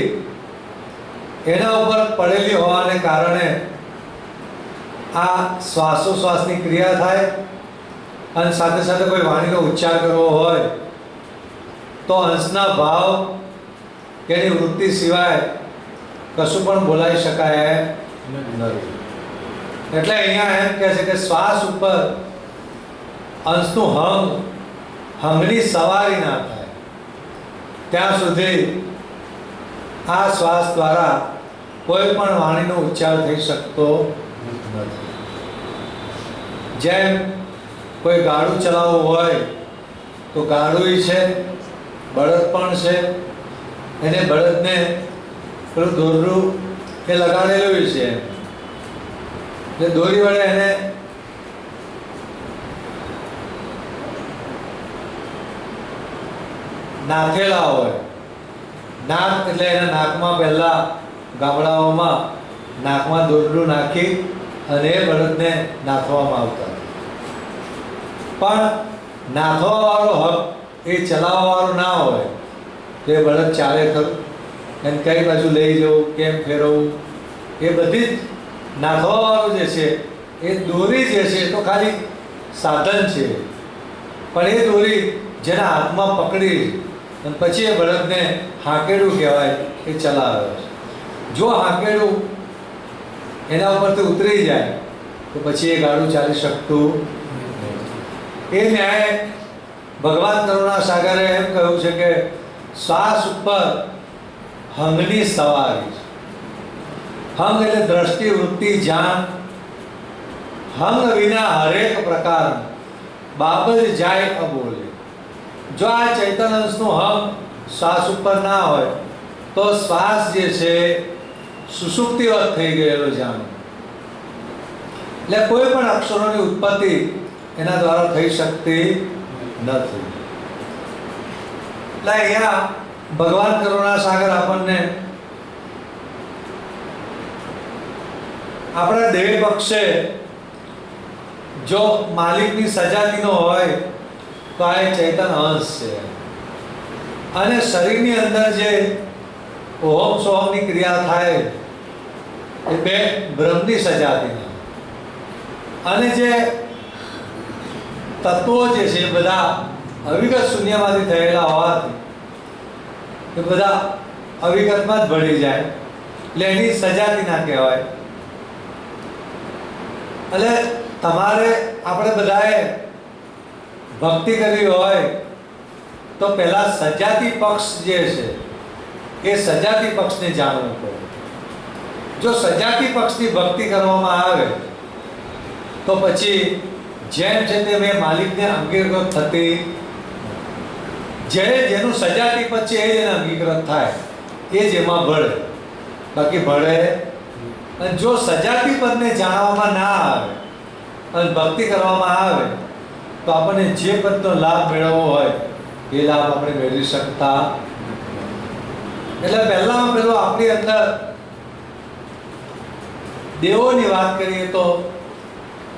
[SPEAKER 2] एना ऊपर पड़ेली होवाने कारणे आ श्वासोश्वासनी क्रिया थाय अने साथे साथे कोई वाणीनो उच्चार करवो होय तो अंशना भाव एनी वृत्ति सिवाय कशुं पण बोलाई शकाय नथी। एटले अहींया एम कहे छे के श्वास उपर अंशनुं हंगनी सवारी ना थाय त्यां सुधी आ श्वास द्वारा कोई पण वाणीनो उच्चार थई शकतो નથી। જેમ કોઈ ગાડું ચલાવવું હોય તો ગાડું છે બળદ પણ છે એને બળદને પેલું દોરડું એ લગાડેલું છે એટલે દોરી વડે એને નાથેલા હોય નાક એટલે એના નાકમાં પહેલા ગામડાઓમાં નાકમાં દોરડું નાખી અને એ બળદને નાથવામાં આવતા પણ નાથવાવાળો હક એ ચલાવવાવાળો ના હોય તો એ બળદ ચાલે ખરું એને કઈ બાજુ લઈ જવું કેમ ફેરવવું એ બધી જ નાથવાવાળું જે છે એ દોરી જે છે તો ખાલી સાધન છે પણ એ દોરી જેના હાથમાં પકડી અને પછી એ બળદને હાંકેડું કહેવાય એ ચલાવે છે। જો હાંકેડું એના ઉપરથી ઉતરી જાય તો પછી એ ગાડું ચાલી શકતું નથી। એ ન્યાય ભગવાન કરુણા સાગરે એમ કહ્યું છે કે શ્વાસ ઉપર હંગની સવારી છે. હંગ એટલે દ્રષ્ટિ, વૃત્તિ, જ્ઞાન. હંગ વિના હરેક પ્રકાર બાબત જાય અબોલે. જો આ ચૈતન્ય અંશનું હંગ શ્વાસ ઉપર ના હોય તો શ્વાસ જે છે સુષુપ્તિવત થઈ ગયેલો જાણો. એટલે કોઈ પણ અક્ષરોની ઉત્પત્તિ એના દ્વારા થઈ શકતી નથી. એટલે અહીંયા ભગવાન કરુણા સાગર આપણને આપણા દેહ પક્ષે જો માલિકની સજાતીનો હોય તો આ એક ચૈતન્ય અંશ છે. અને શરીરની અંદર જે ઓહમ સોહમની ક્રિયા થાય એ બે બ્રહ્મની સજાતીના. અને જે તત્વો જે છે એ બધા અવિગત શૂન્યમાંથી થયેલા હોવાથી એ બધા અવિગતમાં જ ભળી જાય એટલે એની સજાતીના કહેવાય. એટલે તમારે આપણે બધાએ ભક્તિ કરવી હોય તો પહેલા સજાતી પક્ષ જે છે એ સજાતી પક્ષને જાણવું પડે. જો સજાતી પક્ષની ભક્તિ કરવામાં આવે તો પછી જેમ છે તેમ એ માલિકને અંગીકૃત થતી. જેનું સજાતી પદ છે એ જેને અંગીકૃત થાય એ જ એમાં ભળે, બાકી ભળે. અને જો સજાતી પદને જાણવામાં ના આવે અને ભક્તિ કરવામાં આવે તો આપણને જે પદનો લાભ મેળવવો હોય એ લાભ આપણે મેળવી શકતા. એટલે પહેલામાં પહેલું આપણી અંદર દેવોની વાત કરીએ તો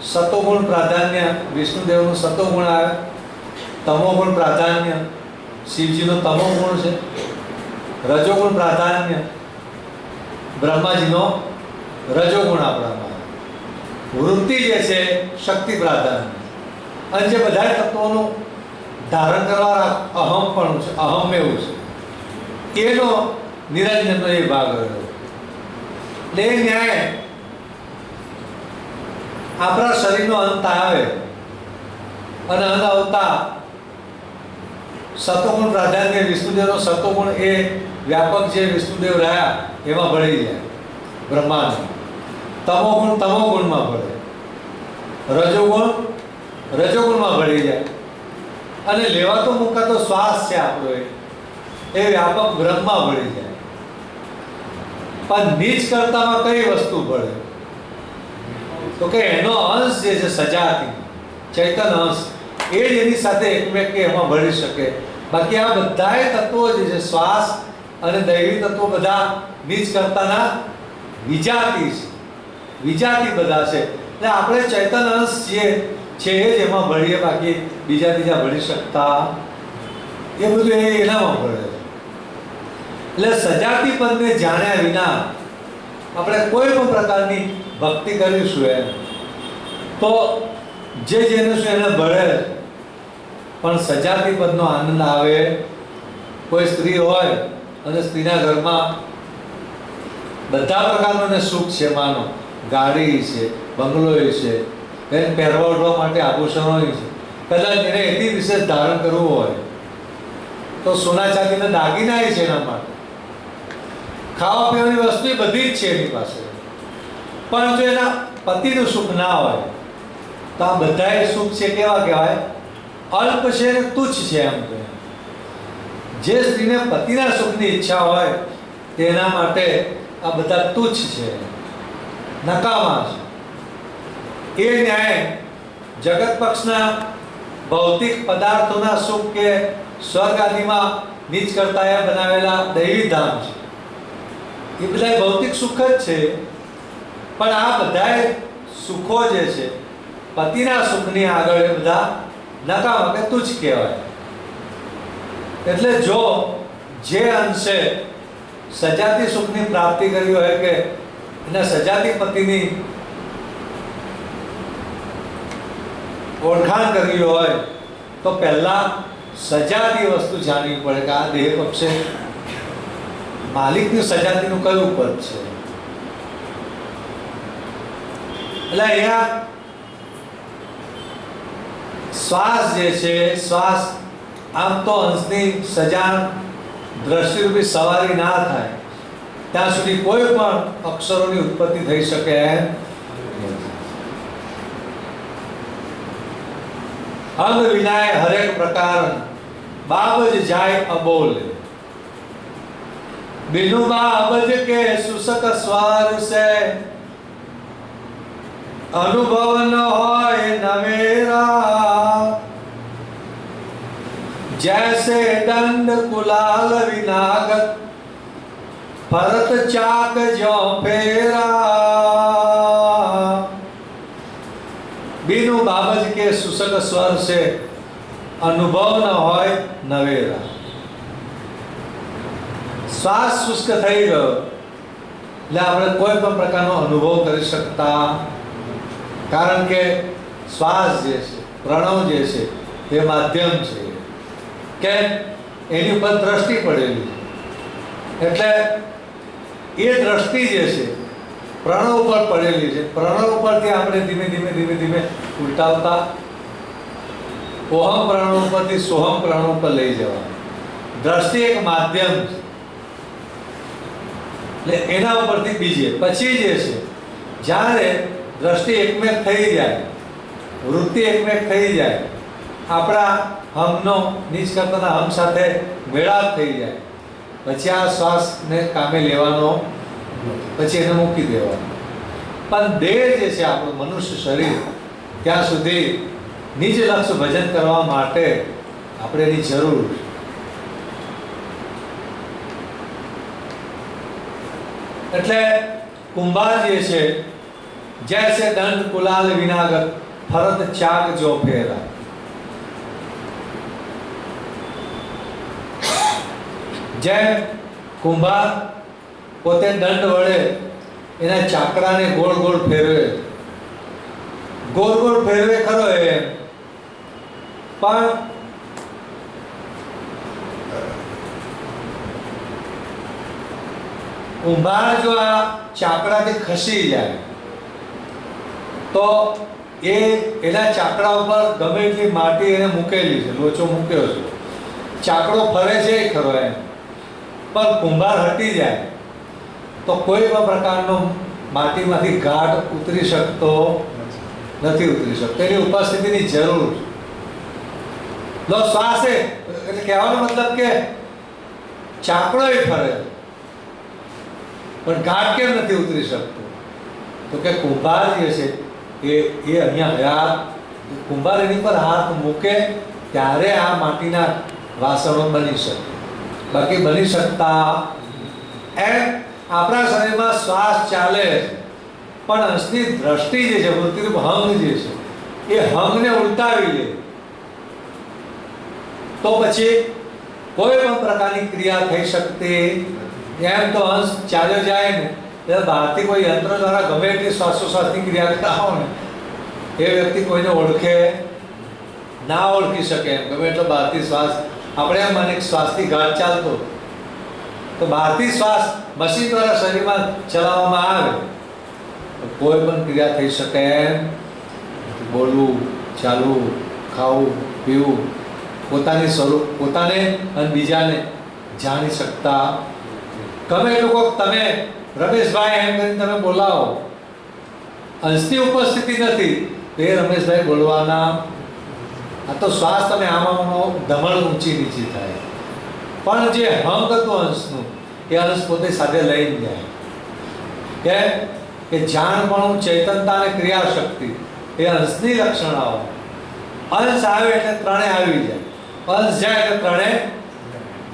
[SPEAKER 2] સતોગુણ પ્રાધાન્ય, વિષ્ણુદેવનું સતોગુણ આવે. તમોગુણ પ્રાધાન્ય, શિવજીનો તમોગુણ છે. રજોગુણ પ્રાધાન્ય, બ્રહ્માજીનો રજોગુણ આપણામાં. વૃત્તિ જે છે શક્તિ પ્રાધાન્ય. અને જે બધા તત્વોનું ધારણ કરવા અહમ પણ છે, અહમ એવું છે, એનો નિરંજનનો એ ભાગ રહ્યો. એટલે એ ન્યાય આપણા શરીરનો અંત આવે અને અંત આવતા સતોગુણ પ્રાધાન્ય વિષ્ણુદેવનો સતોગુણ એ વ્યાપક જે વિષ્ણુદેવ રહ્યા એમાં ભળી જાય બ્રહ્માંડ. તમોગુણ તમોગુણમાં ભળે, રજોગુણ રજોગુણમાં ભળી જાય. અને લેવાતો મુકાતો શ્વાસ છે આપણો એ વ્યાપક બ્રહ્મમાં ભળી જાય. પણ નીચ કરતામાં કઈ વસ્તુ ભળે તો કે એનો અંશ જે છે સજાતી ચૈતન્ય અંશ એ જ એની સાથે એકમેક એમાં ભળી શકે. બાકી આ બધાય તત્વો જે છે શ્વાસ અને દૈવી તત્વો બધા નીચ કરતાના વિજાતી છે, વિજાતી બધા છે. એટલે આપણે ચૈતન્ય અંશ છીએ છે એ જ એમાં ભળીએ, બાકી બીજા બીજા ભળી શકતા એ બધું એનામાં ભળે. એટલે સજાતી પદને જાણ્યા વિના આપણે કોઈ પણ પ્રકારની ભક્તિ કરીશું એમ તો જે જેને શું એને ભળે પણ સજાતી પદનો આનંદ આવે. કોઈ સ્ત્રી હોય અને સ્ત્રીના ઘરમાં બધા પ્રકારનું એને સુખ છે, માનો ગાડી છે, બંગલો છે, એને પહેરવા ઉઠવા માટે આભૂષણો છે, કદાચ એને એથી વિશેષ ધારણ કરવું હોય તો સોના ચાંદીના દાગીના છે એના માટે, ખાવા પીવાની વસ્તુ બધી જ છે એની પાસે. પણ જો એના પતિનું સુખ ના હોય તો આ બધા સુખ છે કેવા કહેવાય? અલ્પ છે ને તુચ્છ છે. એમ કે જે સ્ત્રીને પતિના સુખની ઈચ્છા હોય તેના માટે આ બધા તુચ્છ છે, નકામા છે. એ ન્યાય જગત પક્ષના ભૌતિક પદાર્થોના સુખ કે સ્વર્ગ આદિમાં નીચ કરતા બનાવેલા દૈવી ધામ છે, એ બધા ભૌતિક સુખ જ છે. પણ આ બધા સુખો જે છે પતિના સુખની આગળ એ બધા નકામા કે તુચ્છ કહેવાય. એટલે જો જે અંશે સજાતી સુખની પ્રાપ્તિ કરવી હોય કે એના સજાતી પતિની ઓળખાણ કરવી હોય તો પહેલા સજાતી વસ્તુ જાણવી પડે કે આ દેહ પક્ષે માલિકની સજાતીનું કયું પદ છે. એટલે અહીંયા શ્વાસ જે છે, શ્વાસ આમ તો હંસની સજાણ દ્રષ્ટિરૂપી સવારી ના થાય ત્યાં સુધી કોઈ પણ અક્ષરોની ઉત્પત્તિ થઈ શકે એમ નથી. અંગ વિનાય હરેક પ્રકાર બાબજ જાય અબોલ. बिनु बाबज के सुसक स्वर से अनुभव न होय नवेरा. जैसे दंड कुलाल विनागत भरत चाक जो फेरा. बिनु बाबज के सुसक स्वर से अनुभव न होय नवेरा. શ્વાસ શુષ્ક થઈ ગયો એટલે આપણે કોઈ પણ પ્રકારનો અનુભવ કરી શકતા, કારણ કે શ્વાસ જે છે, પ્રણવ જે છે એ માધ્યમ છે કે એની ઉપર દ્રષ્ટિ પડેલી છે, એટલે એ દ્રષ્ટિ જે છે પ્રણવ ઉપર પડેલી છે. પ્રણવ ઉપરથી આપણે ધીમે ધીમે ધીમે ધીમે ઉલટાવતા ઓહમ પ્રણવ ઉપરથી સોહમ પ્રણવ ઉપર લઈ જવા. દ્રષ્ટિ એક માધ્યમ છે એટલે એના ઉપરથી બીજે પછી જે છે જ્યારે દ્રષ્ટિ એકમેક થઈ જાય, વૃત્તિ એકમેક થઈ જાય, આપણા હમનો નીચ કરતાના હમ સાથે મેળાપ થઈ જાય, પછી આ શ્વાસને કામે લેવાનો, પછી એને મૂકી દેવાનો. પણ દેહ જે છે આપણું મનુષ્ય શરીર ત્યાં સુધી નિજ લક્ષ્ય ભજન કરવા માટે આપણે એની જરૂર છે. એટલે કુંભાર જે છે જૈસે દંડ કુલાલ વિનાગત ફરત ચાક જો ફેરા. જેમ કુંભાર પોતે દંડ વડે એના ચાકડાને ગોળ ગોળ ફેરવે, ગોળ ગોળ ફેરવે ખરો એમ, પણ કુંભાર જો આ ચાકડાથી ખસી જાય તો એ એના ચાકડા ઉપર ગમે એટલી માટી એને મૂકેલી છે, લોચો મૂક્યો છે, ચાકડો ફરે છે ખરો એમ, પણ કુંભાર હટી જાય તો કોઈ પણ પ્રકારનો માટીમાંથી ગાંઠ ઉતરી શકતો નથી, ઉતરી શકતો. એની ઉપસ્થિતિની જરૂર છે. લો શ્વાસ એટલે કહેવાનો મતલબ કે ચાકડો ફરે પણ ગાંઠ કેમ નથી ઉતરી શકતો? તો કે કુંભાર જે છે એ અહીંયા કુંભાર એની પર હાથ મૂકે ત્યારે આ માટીના વાસણો બની શકે, બાકી બની શકતા. એમ આપણા શરીરમાં શ્વાસ ચાલે પણ અંશની દ્રષ્ટિ જે છે, વૃત્તિરૂપ હંગ જે છે એ હંગને ઉલટાવી લે તો પછી કોઈ પણ પ્રકારની ક્રિયા થઈ શકતી. એમ તો અંશ ચાલ્યો જાય ને એટલે બહારથી કોઈ યંત્ર દ્વારા ગમે એટલી શ્વાસોશ્વાસની ક્રિયા કરાવો ને એ વ્યક્તિ કોઈને ઓળખે ના ઓળખી શકે એમ. ગમે એટલો બહારથી શ્વાસ, આપણે એમ મને શ્વાસથી ઘાટ ચાલતો તો બહારથી શ્વાસ મશીન દ્વારા શરીરમાં ચલાવવામાં આવે કોઈ પણ ક્રિયા થઈ શકે એમ. બોલવું, ચાલવું, ખાવું, પીવું, પોતાની સ્વરૂપ, પોતાને અને બીજાને જાણી શકતા. ગમે લોકો તમે રમેશભાઈ એમ કરીને તમે બોલાવો, અંશની ઉપસ્થિતિ નથી તો એ રમેશભાઈ બોલવાના. આ તો શ્વાસ તમે આમાં ધમણ ઊંચી નીચી થાય, પણ જે હંગ હતું અંશનું એ અંશ પોતે સાથે લઈને જાય કે જાણપણું, ચૈતનતા અને ક્રિયાશક્તિ એ અંશની લક્ષણાઓ. અંશ આવે એટલે ત્રણે આવી જાય, અંશ જાય એટલે ત્રણે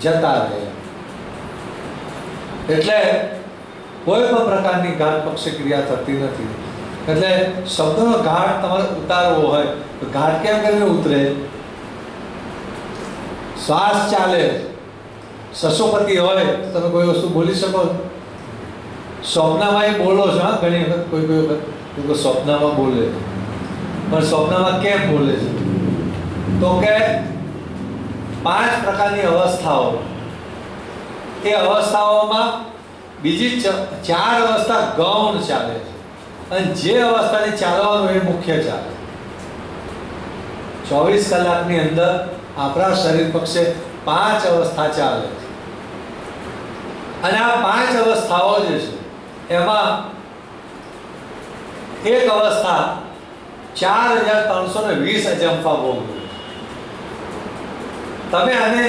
[SPEAKER 2] જતા રહે. એટલે કોઈ પણ પ્રકારની ઘાટ પક્ષ ક્રિયા થતી નથી. એટલે શબ્દનો ઘાટ તમારે ઉતારવો હોય તો ઘાટ કેમ કરીને ઉતરે? શ્વાસ ચાલે, સસોપતિ હોય તમે કોઈ વસ્તુ બોલી શકો. સ્વપ્નમાં એ બોલો છો, હા, ઘણી વખત કોઈ વખત સ્વપ્નમાં બોલે, પણ સ્વપ્નમાં કેમ બોલે છે? તો કે 5 પ્રકારની અવસ્થાઓ, એ અવસ્થાઓમાં બીજી 4 અવસ્થા ગૌણ ચાલે છે અને જે અવસ્થાને ચાલવાનું એ મુખ્ય ચાલે. 24 કલાકની અંદર આપણા શરીર પક્ષે 5 અવસ્થા ચાલે છે અને આ 5 અવસ્થાઓ જે છે એમાં એક અવસ્થા 4320 અજંપા ભોગવે. તમે આને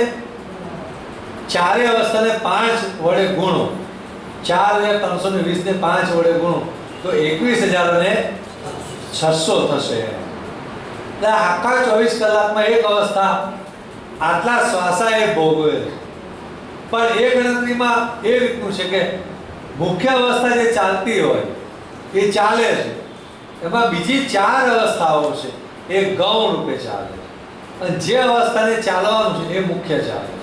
[SPEAKER 2] ચારે અવસ્થાને 5 વડે ગુણો, 4320 ને 5 વડે ગુણો તો 21600 થશે. એટલે આખા 24 કલાકમાં એક અવસ્થા આટલા શ્વાસા એ ભોગવે છે. પણ એ ગણતરીમાં એ રીતનું છે કે મુખ્ય અવસ્થા જે ચાલતી હોય એ ચાલે છે, એમાં બીજી 4 અવસ્થાઓ છે એ ગૌણ રૂપે ચાલે છે અને જે અવસ્થાને ચાલવાનું છે એ મુખ્ય ચાલે છે.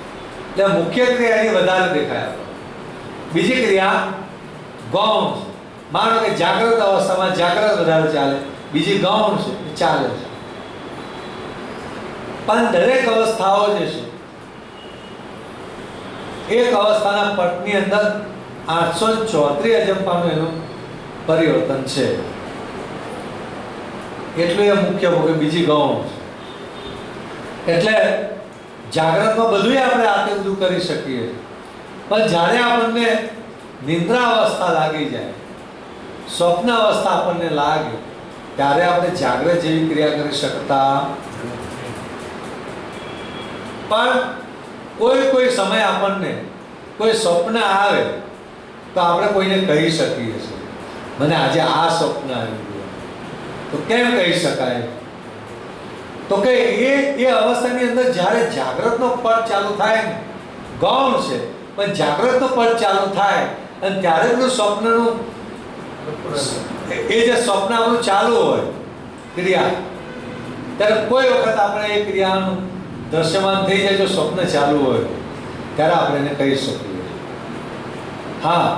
[SPEAKER 2] એટલે મુખ્ય ક્રિયા એની વધારે દેખાય આપણને. બીજી ક્રિયા ગૌણ છે. માનો કે જાગ્રત અવસ્થામાં જાગ્રત વધારે ચાલે, બીજી ગૌણ છે એ ચાલે છે. પણ દરેક અવસ્થાઓ જે છે એક અવસ્થાના પટની અંદર 834 અજંપાનું એનું પરિવર્તન છે. એટલું એ મુખ્ય ભોગે, બીજી ગૌણ છે. એટલે જાગ્રતમાં બધું આપણે આતે બધું કરી શકીએ, પણ જ્યારે આપણને નિંદ્રા અવસ્થા લાગી જાય, સ્વપ્ન અવસ્થા આપણને લાગે, ત્યારે આપણે જાગ્રત જેવી ક્રિયા કરી શકતા. પણ કોઈ સમય આપણને કોઈ સ્વપ્ન આવે તો આપણે કોઈને કહી શકીએ છીએ, મને આજે આ સ્વપ્ન આવ્યું. તો કેમ કહી શકાય? તો કે એ અવસ્થાની અંદર જ્યારે જાગ્રતનો પટ ચાલુ થાય ને, ગૌણ છે પણ જાગ્રતનો પટ ચાલુ થાય અને ત્યારે પેલું સ્વપ્નનું એ જે સ્વપ્ન આપણું ચાલુ હોય ક્રિયા, ત્યારે કોઈ વખત આપણે એ ક્રિયાનું દ્રશ્યમાન થઈ જાય. જો સ્વપ્ન ચાલુ હોય ત્યારે આપણે એને કહી શકીએ. હા,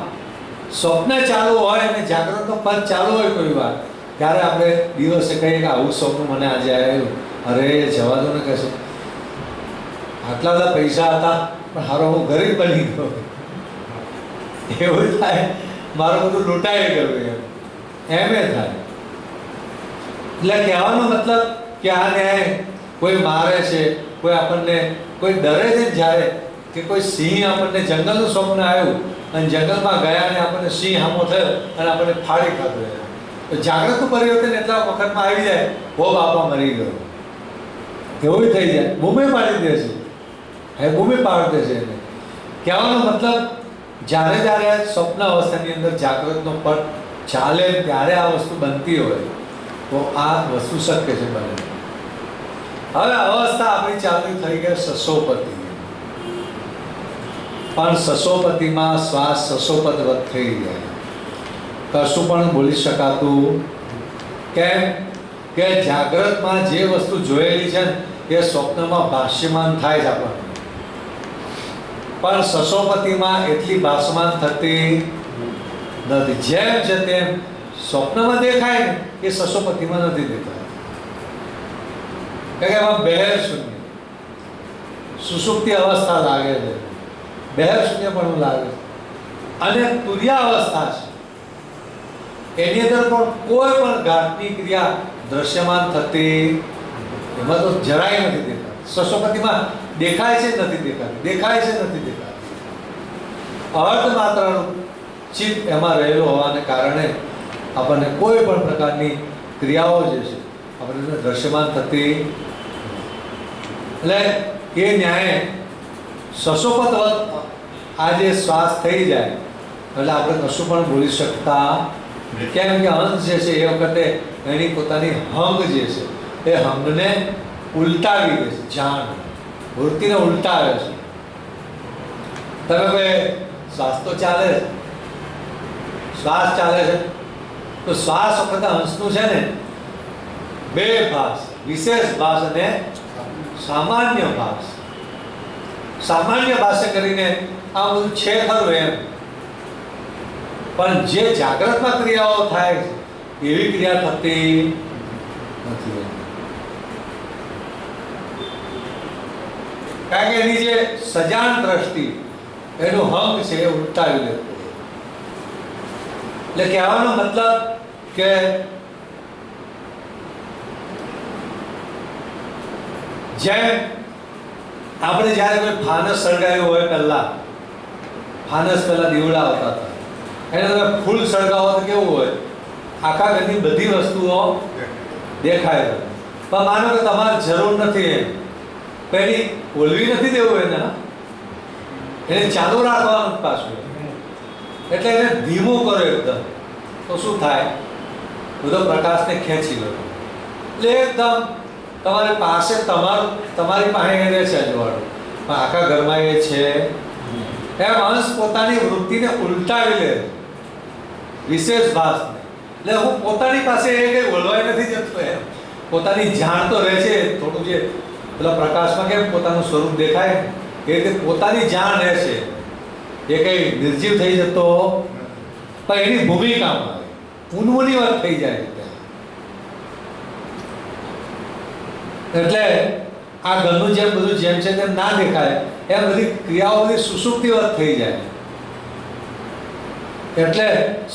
[SPEAKER 2] સ્વપ્ન ચાલુ હોય અને જાગ્રતનો પદ ચાલુ હોય કોઈ વાર, ત્યારે આપણે દિવસે કહીએ કે આવું સ્વપ્ન મને આજે આવ્યું. અરે જવા દો ને, કહેશે આટલા બધા પૈસા હતા પણ હારો હું ગરીબ બની ગયો, એવું થાય. મારું બધું લૂંટાઈ ગયું એમ થાય. એટલે કહેવાનો મતલબ કે આ ન્યાય કોઈ મારે છે, કોઈ આપણને કોઈ ડરે છે. જ્યારે કે કોઈ સિંહ આપણને જંગલનું સ્વપ્ન આવ્યું અને જંગલમાં ગયા ને આપણને સિંહ સામો થયો અને આપણને ફાડી ખાધો, તો જાગ્રતનું પરિવર્તન એટલા વખતમાં આવી જાય, હો બાપા મરી ગયો, એવું થઈ જાય. બૂમે પાડી દેશે, બૂમે પાડી દેશે. એને કહેવાનો મતલબ જ્યારે સ્વપ્ન અવસ્થાની અંદર જાગ્રતનો પટ ચાલે ત્યારે આ વસ્તુ બનતી હોય તો આ વસ્તુ શક્ય છે બને. હવે અવસ્થા આપણી ચાલુ થઈ ગઈ સસોપતિ. પણ સસોપતિમાં શ્વાસ સસોપતવત થઈ જાય, કશું પણ બોલી શકાતું. કેમ કે જાગ્રતમાં જે વસ્તુ જોયેલી છે એ સ્વપ્નમાં ભાષ્યમાન થાય છે આપણને, પણ સસોપતિમાં એટલી ભાષમાન થતી નથી. જેમ છે તેમ સ્વપ્નમાં દેખાય ને એ સસોપતિમાં નથી દેખાય. કે એમાં બહેર શૂન્ય સુષુપ્તિ અવસ્થા લાગે છે, બહેર શૂન્ય પણ લાગે છે. અને તુર્યા અવસ્થા છે, એની અંદર પણ કોઈ પણ ઘાતની ક્રિયા દ્રશ્યમાન થતી એમાં તો જરાય નથી દેખાતી. સસોપતિમાં દેખાય છે નથી દેખાતી, દેખાય છે નથી દેખાતી. અર્ધ માત્રાનું ચિત્ત એમાં રહેલો હોવાને કારણે આપણને કોઈ પણ પ્રકારની ક્રિયાઓ જે છે આપણને દ્રશ્યમાન થતી. એટલે એ ન્યાય સસોપતવત આ જે શ્વાસ થઈ જાય એટલે આપણે કશું પણ બોલી શકતા. કેમ કે હંસ જે છે એ વખતે એની પોતાની હંગ જે છે એ હંગને ઉલટાવી દે છે, જાણ વૃત્તિને ઉલટાવે છે. તમે કોઈ શ્વાસ તો ચાલે છે, શ્વાસ ચાલે છે તો શ્વાસ વખતે હંસનું છે ને બે ભાસ, વિશેષ ભાસ અને સામાન્ય ભાસ. સામાન્ય ભાષે કરીને આ બધું છે ખરું એમ, પણ જે જાગ્રતમાં ક્રિયાઓ થાય છે એવી ક્રિયા થતી નથી. કારણ કે એની જે સજાન દ્રષ્ટિ એનું હંગ છે એ ઉલટાવી લેતું. એટલે કહેવાનો મતલબ કે જેમ આપણે જ્યારે કોઈ ફાનસ સળગાવ્યું હોય પહેલાં, ફાનસ પહેલાં દીવડા આવતા હતા, એને તમે ફૂલ સળગાવો તો કેવું હોય, આખા ઘરની બધી વસ્તુઓ દેખાય. પણ માનો કે તમારે જરૂર નથી એમ, પેલી ઓલવી નથી દેવું એને ચાલુ રાખવાનું પાછું, એટલે એને ધીમું કરો એકદમ, તો શું થાય, બધો પ્રકાશને ખેંચી લો. એટલે એકદમ તમારી પાસે તમારી પાસે એ રહે છે અજવાળું, પણ આખા ઘરમાં એ છે એમ અંશ પોતાની વૃત્તિને ઉલટાવી લે, વિશેષ ભાસને. એટલે હું પોતાની પાસે એ કંઈ ઓલવાઈ નથી જતો એમ, પોતાની જાણ તો રહે છે, થોડું જે પેલા પ્રકાશમાં કેમ પોતાનું સ્વરૂપ દેખાય એ રીતે પોતાની જાણ રહે છે, એ કંઈ નિર્જીવ થઈ જતો પણ એની ભૂમિકામાં આવે, ઊનમૂની વાત થઈ જાય છે. એટલે આ ઘરનું જેમ બધું જેમ છે તેમ ના દેખાય એમ બધી ક્રિયાઓ બધી સુસુપ્તિવત થઈ જાય. એટલે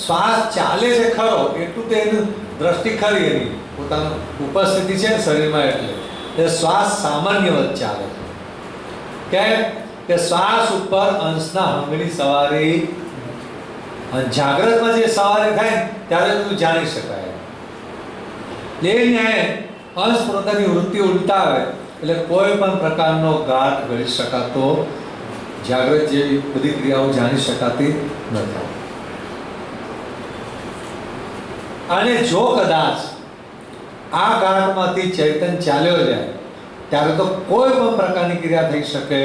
[SPEAKER 2] શ્વાસ ચાલે છે ખરો એટલું તો એની દ્રષ્ટિ ખરી, એની પોતાનું ઉપસ્થિતિ છે શરીરમાં, એટલે શ્વાસ સામાન્યવત ચાલે છે. કેમ કે શ્વાસ ઉપર અંશના હંગની સવારી, જાગ્રતમાં જે સવારી થાય ત્યારે બધું જાણી શકાય. એ ન્યાય અંશ પોતાની વૃત્તિ ઉલટાવે એટલે કોઈ પણ પ્રકારનો ગાઢ ગળી શકાતો, જાગ્રત જેવી બધી ક્રિયાઓ જાણી શકાતી નથી. અને જો કદાચ આ ગાંઠમાંથી ચૈતન્ય ચાલ્યો જાય ત્યારે તો કોઈ પણ પ્રકારની ક્રિયા થઈ શકે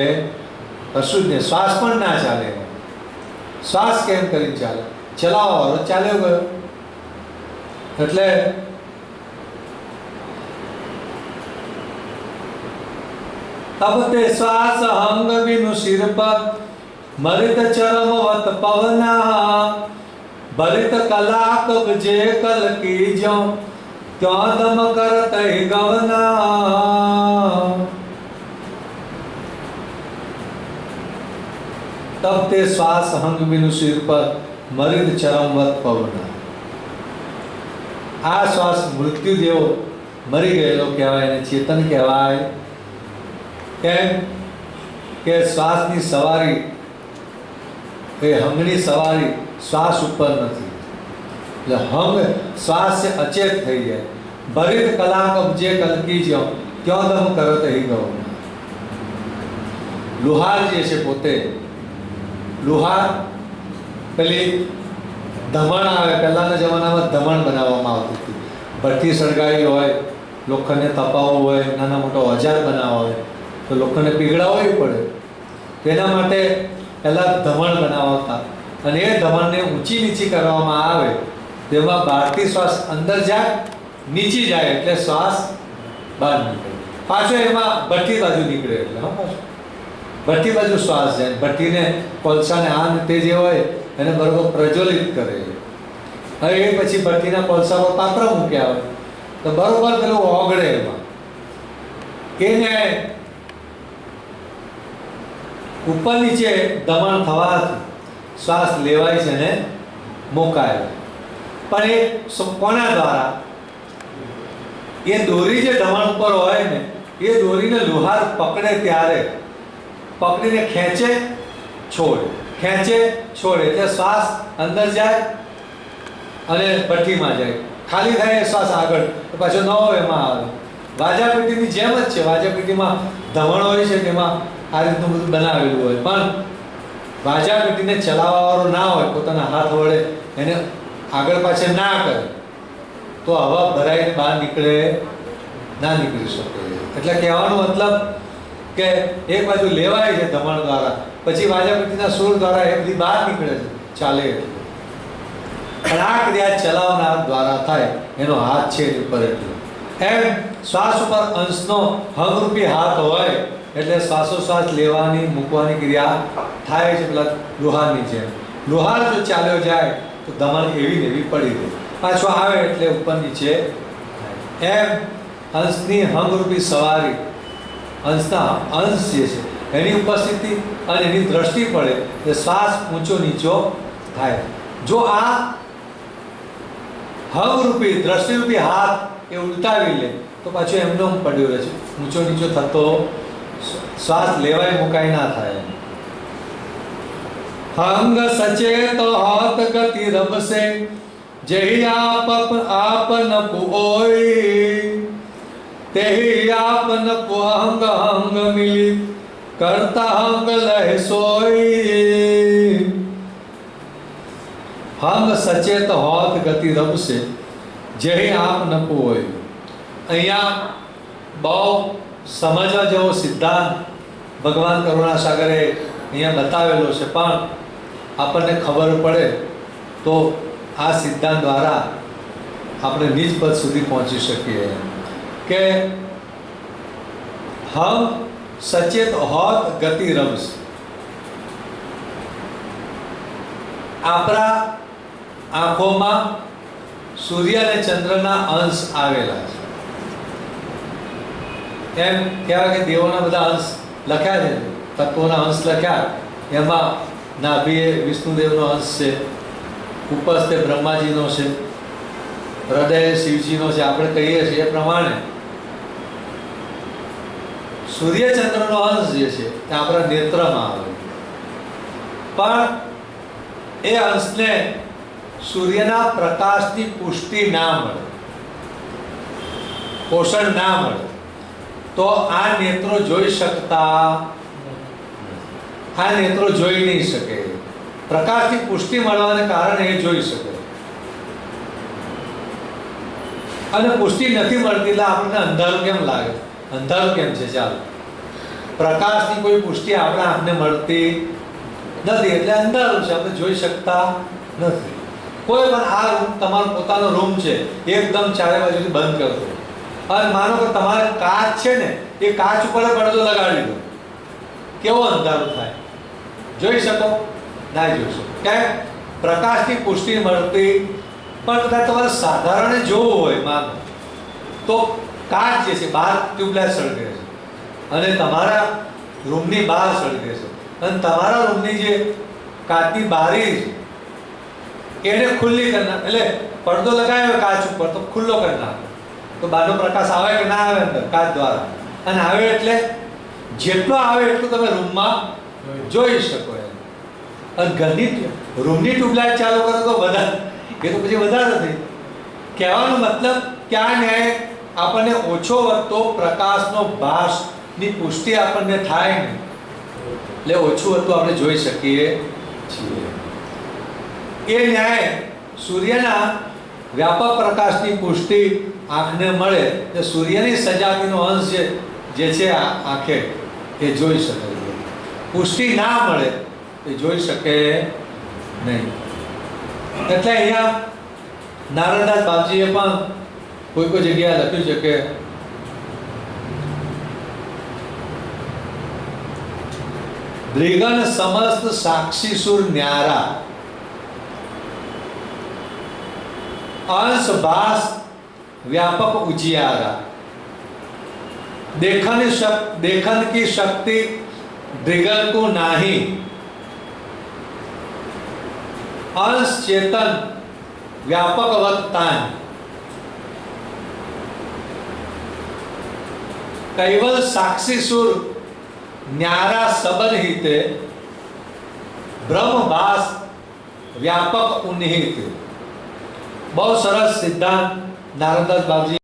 [SPEAKER 2] કશું જ નહીં. શ્વાસ પણ ના ચાલે. શ્વાસ કેમ કરી ચાલે, ચલાવવાનો ચાલ્યો ગયો. એટલે तब ते श्वास अंग बिनु सिर पर मरित चरम वत पवना भरित कला कब जे कल की जो क्यों दम करत ही गवना. तब ते श्वास अंग बिनु सिर पर मरित चरम वत पवना. आ श्वास मृत्यु जेવો मरी गયેલો કહેવાય, એને ચેતન કહેવાય. કેમ કે શ્વાસની સવારી એ હંગની સવારી શ્વાસ ઉપર નથી, એટલે હંગ શ્વાસ છે અચેત થઈ જાય. ભરિત કલાક અબજે કલકી જો ક્યાં દમ કરત હી ગયો. લુહાર જે છે પોતે, લુહાર પેલી ધમણ આવે, પહેલાંના જમાનામાં ધમણ બનાવવામાં આવતી હતી. ભઠ્ઠી સળગાવી હોય, લોખંડને તપાવવું હોય, નાના મોટો ઓજાર બનાવવા હોય તો લોકોને પીગળાવવી પડે. તેના માટે પહેલાં ધમણ બનાવતા, અને એ ધમણને ઊંચી નીચી કરવામાં આવે, તેમાં બહારથી શ્વાસ અંદર જાય, નીચી જાય એટલે શ્વાસ બહાર નીકળે, પાછો એમાં ભઠ્ઠી બાજુ નીકળે. એટલે હા, પાછું ભઠ્ઠી બાજુ શ્વાસ જાય. ભઠ્ઠીને કોલસાને આ તે જે હોય એને બરોબર પ્રજ્વલિત કરે. હવે એ પછી ભઠ્ઠીના કોલસા પર પાત્ર મૂક્યા હોય તો બરોબર પેલું ઓગળે. એમાં એને ઉપર નીચે દમણ થવાથી શ્વાસ લેવાય છે ને મુકાય. પણ એ કોના દ્વારા? એ દોરી જે દમણ ઉપર હોય ને એ દોરીને લુહાર પકડે ત્યારે પકડીને ખેંચે છોડે, ખેંચે છોડે, એટલે શ્વાસ અંદર જાય અને ભઠ્ઠીમાં જાય. ખાલી થાય એ શ્વાસ આગળ પાછો નવો એમાં આવે. વાજાપીટીની જેમ જ છે. વાજાપીટીમાં ધમણ હોય છે, તેમાં આ રીતનું બધું બનાવેલું હોય, પણ વાજાપીટીને ચલાવવાવાળો ના હોય, પોતાના હાથ વડે એને આગળ પાછળ ના કરે તો હવા ભરાઈને બહાર નીકળે ના નીકળી શકે. એટલે કહેવાનો મતલબ કે એક બાજુ લેવાય છે ધમણ દ્વારા, પછી વાજાપીટીના સૂર દ્વારા એ બધી બહાર નીકળે છે, ચાલે. પણ આ ક્રિયા ચલાવનાર દ્વારા થાય, એનો હાથ છે એની ઉપર. એટલે એમ શ્વાસ ઉપર અંશનો હંગરૂપી હાથ હોય એટલે શ્વાસોશ્વાસ લેવાની મૂકવાની ક્રિયા થાય છે પેલા લુહારની જેમ. લુહાર જો ચાલ્યો જાય તો દમણ એવી ને એવી પડી ગઈ, પાછો આવે એટલે ઉપર નીચે. એમ અંશની હંગરૂપી સવારી, અંશના અંશ જે છે એની ઉપસ્થિતિ અને એની દ્રષ્ટિ પડે એટલે શ્વાસ ઊંચો નીચો થાય. જો આ હંગરૂપી દ્રષ્ટિરૂપી હાથ એ ઉલટાવી લે તો પાછું એમનો પડ્યો રહે છે. ઊંચો નીચો થતો શ્વાસ લેવાય મુકાય ના થાય. હંગ સચેત હોત ગતિ રબ સે જેહી આપન પુઓઈ તેહી આપન પુહંગ હંગ મિલિત કરતા હંગ લહ સોઈ. હંગ સચેત હોત ગતિ રબ સે જેહી આપ ન પુઓઈ. અહીંયા બહુ સમજવા જેવો સિદ્ધાંત ભગવાન કરુણાસાગરે અહીંયા બતાવેલો છે, પણ આપણને ખબર પડે તો આ સિદ્ધાંત દ્વારા આપણે નિજ પદ સુધી પહોંચી શકીએ કે હમ સચેત હોત ગતિ રબ્સ. આપણા આંખોમાં સૂર્ય અને ચંદ્રના અંશ આવેલા છે. એમ કહેવાય કે દેવોના બધા અંશ લખ્યા છે, તત્વોના અંશ લખ્યા. એમાં નાભીએ વિષ્ણુદેવનો અંશ છે, ઉપસ્થ તે બ્રહ્માજીનો છે, હૃદય શિવજીનો છે. આપણે કહીએ છીએ એ પ્રમાણે સૂર્યચંદ્રનો અંશ જે છે તે આપણા નેત્રમાં આવે, પણ એ અંશને સૂર્યના પ્રકાશની પુષ્ટિ ના મળે, પોષણ ના મળે તો આ નેત્રો જોઈ શકતા, આ નેત્રો જોઈ નહીં શકે. પ્રકાશની પુષ્ટિ મળવાને કારણે એ જોઈ શકે, અને પુષ્ટિ નથી મળતી એટલે આપણને અંધારું કેમ લાગે? અંધારું કેમ છે? ચાલો, પ્રકાશની કોઈ પુષ્ટિ આપણા આંખને મળતી નથી એટલે અંધારું છે, આપણે જોઈ શકતા નથી. કોઈ પણ આ રૂમ તમારો પોતાનો રૂમ છે, એકદમ ચારે બાજુથી બંધ કરતો, અને માનો કે તમારે કાચ છે ને, એ કાચ ઉપર પડદો લગાડી દો, કેવો અંધારું થાય? જોઈ શકો? ના જોઈ શકો. કેમ? પ્રકાશની પુષ્ટિ મળતી. પણ કદાચ તમારે સાધારણ જોવું હોય માનો તો કાચ જે છે બહાર ટ્યુબલાઇટ સળગે છે અને તમારા રૂમની બહાર સળગે છે, અને તમારા રૂમની જે કાચની બારી છે એને ખુલ્લી કરી નાખો, એટલે પડદો લગાવ્યો કાચ ઉપર તો ખુલ્લો કરી નાખો તો બહારનો પ્રકાશ આવે કે ના આવે અંદર કાચ દ્વારા? અને આવે એટલે જેટલો આવે એટલું તમે રૂમમાં જોઈ શકો એમ. અને ઘરની રૂમની ટ્યુબલાઇટ ચાલુ કરો તો વધારે, એ તો પછી વધારે થઈ. કહેવાનો મતલબ કે આ ન્યાય આપણને ઓછો વધતો પ્રકાશનો ભાસની પુષ્ટિ આપણને થાય ને એટલે ઓછું વધતું આપણે જોઈ શકીએ છીએ. એ ન્યાય સૂર્યના વ્યાપક પ્રકાશની પુષ્ટિ આંખને મળે તો સૂર્યની સજાતીનો અંશ જે છે આંખે એ જોઈ શકે છે. પુષ્ટિ ના મળે એ જોઈ શકે નહીં. એટલે અહીંયા નારાયણદાસ બાપજીએ પણ કોઈ જગ્યાએ લખ્યું છે કે દ્વિગન સમસ્ત સાક્ષી સુર ન્યારા अंश भास व्यापक उजियारा देखन की शक्ति द्विगन को नाही अंश चेतन व्यापक वक्तान कैवल साक्षी सुर न्यारा सबन हिते ब्रह्मभास व्यापक उन्हित. बहुत सरस सिद्धांत नारायणदास बाबजी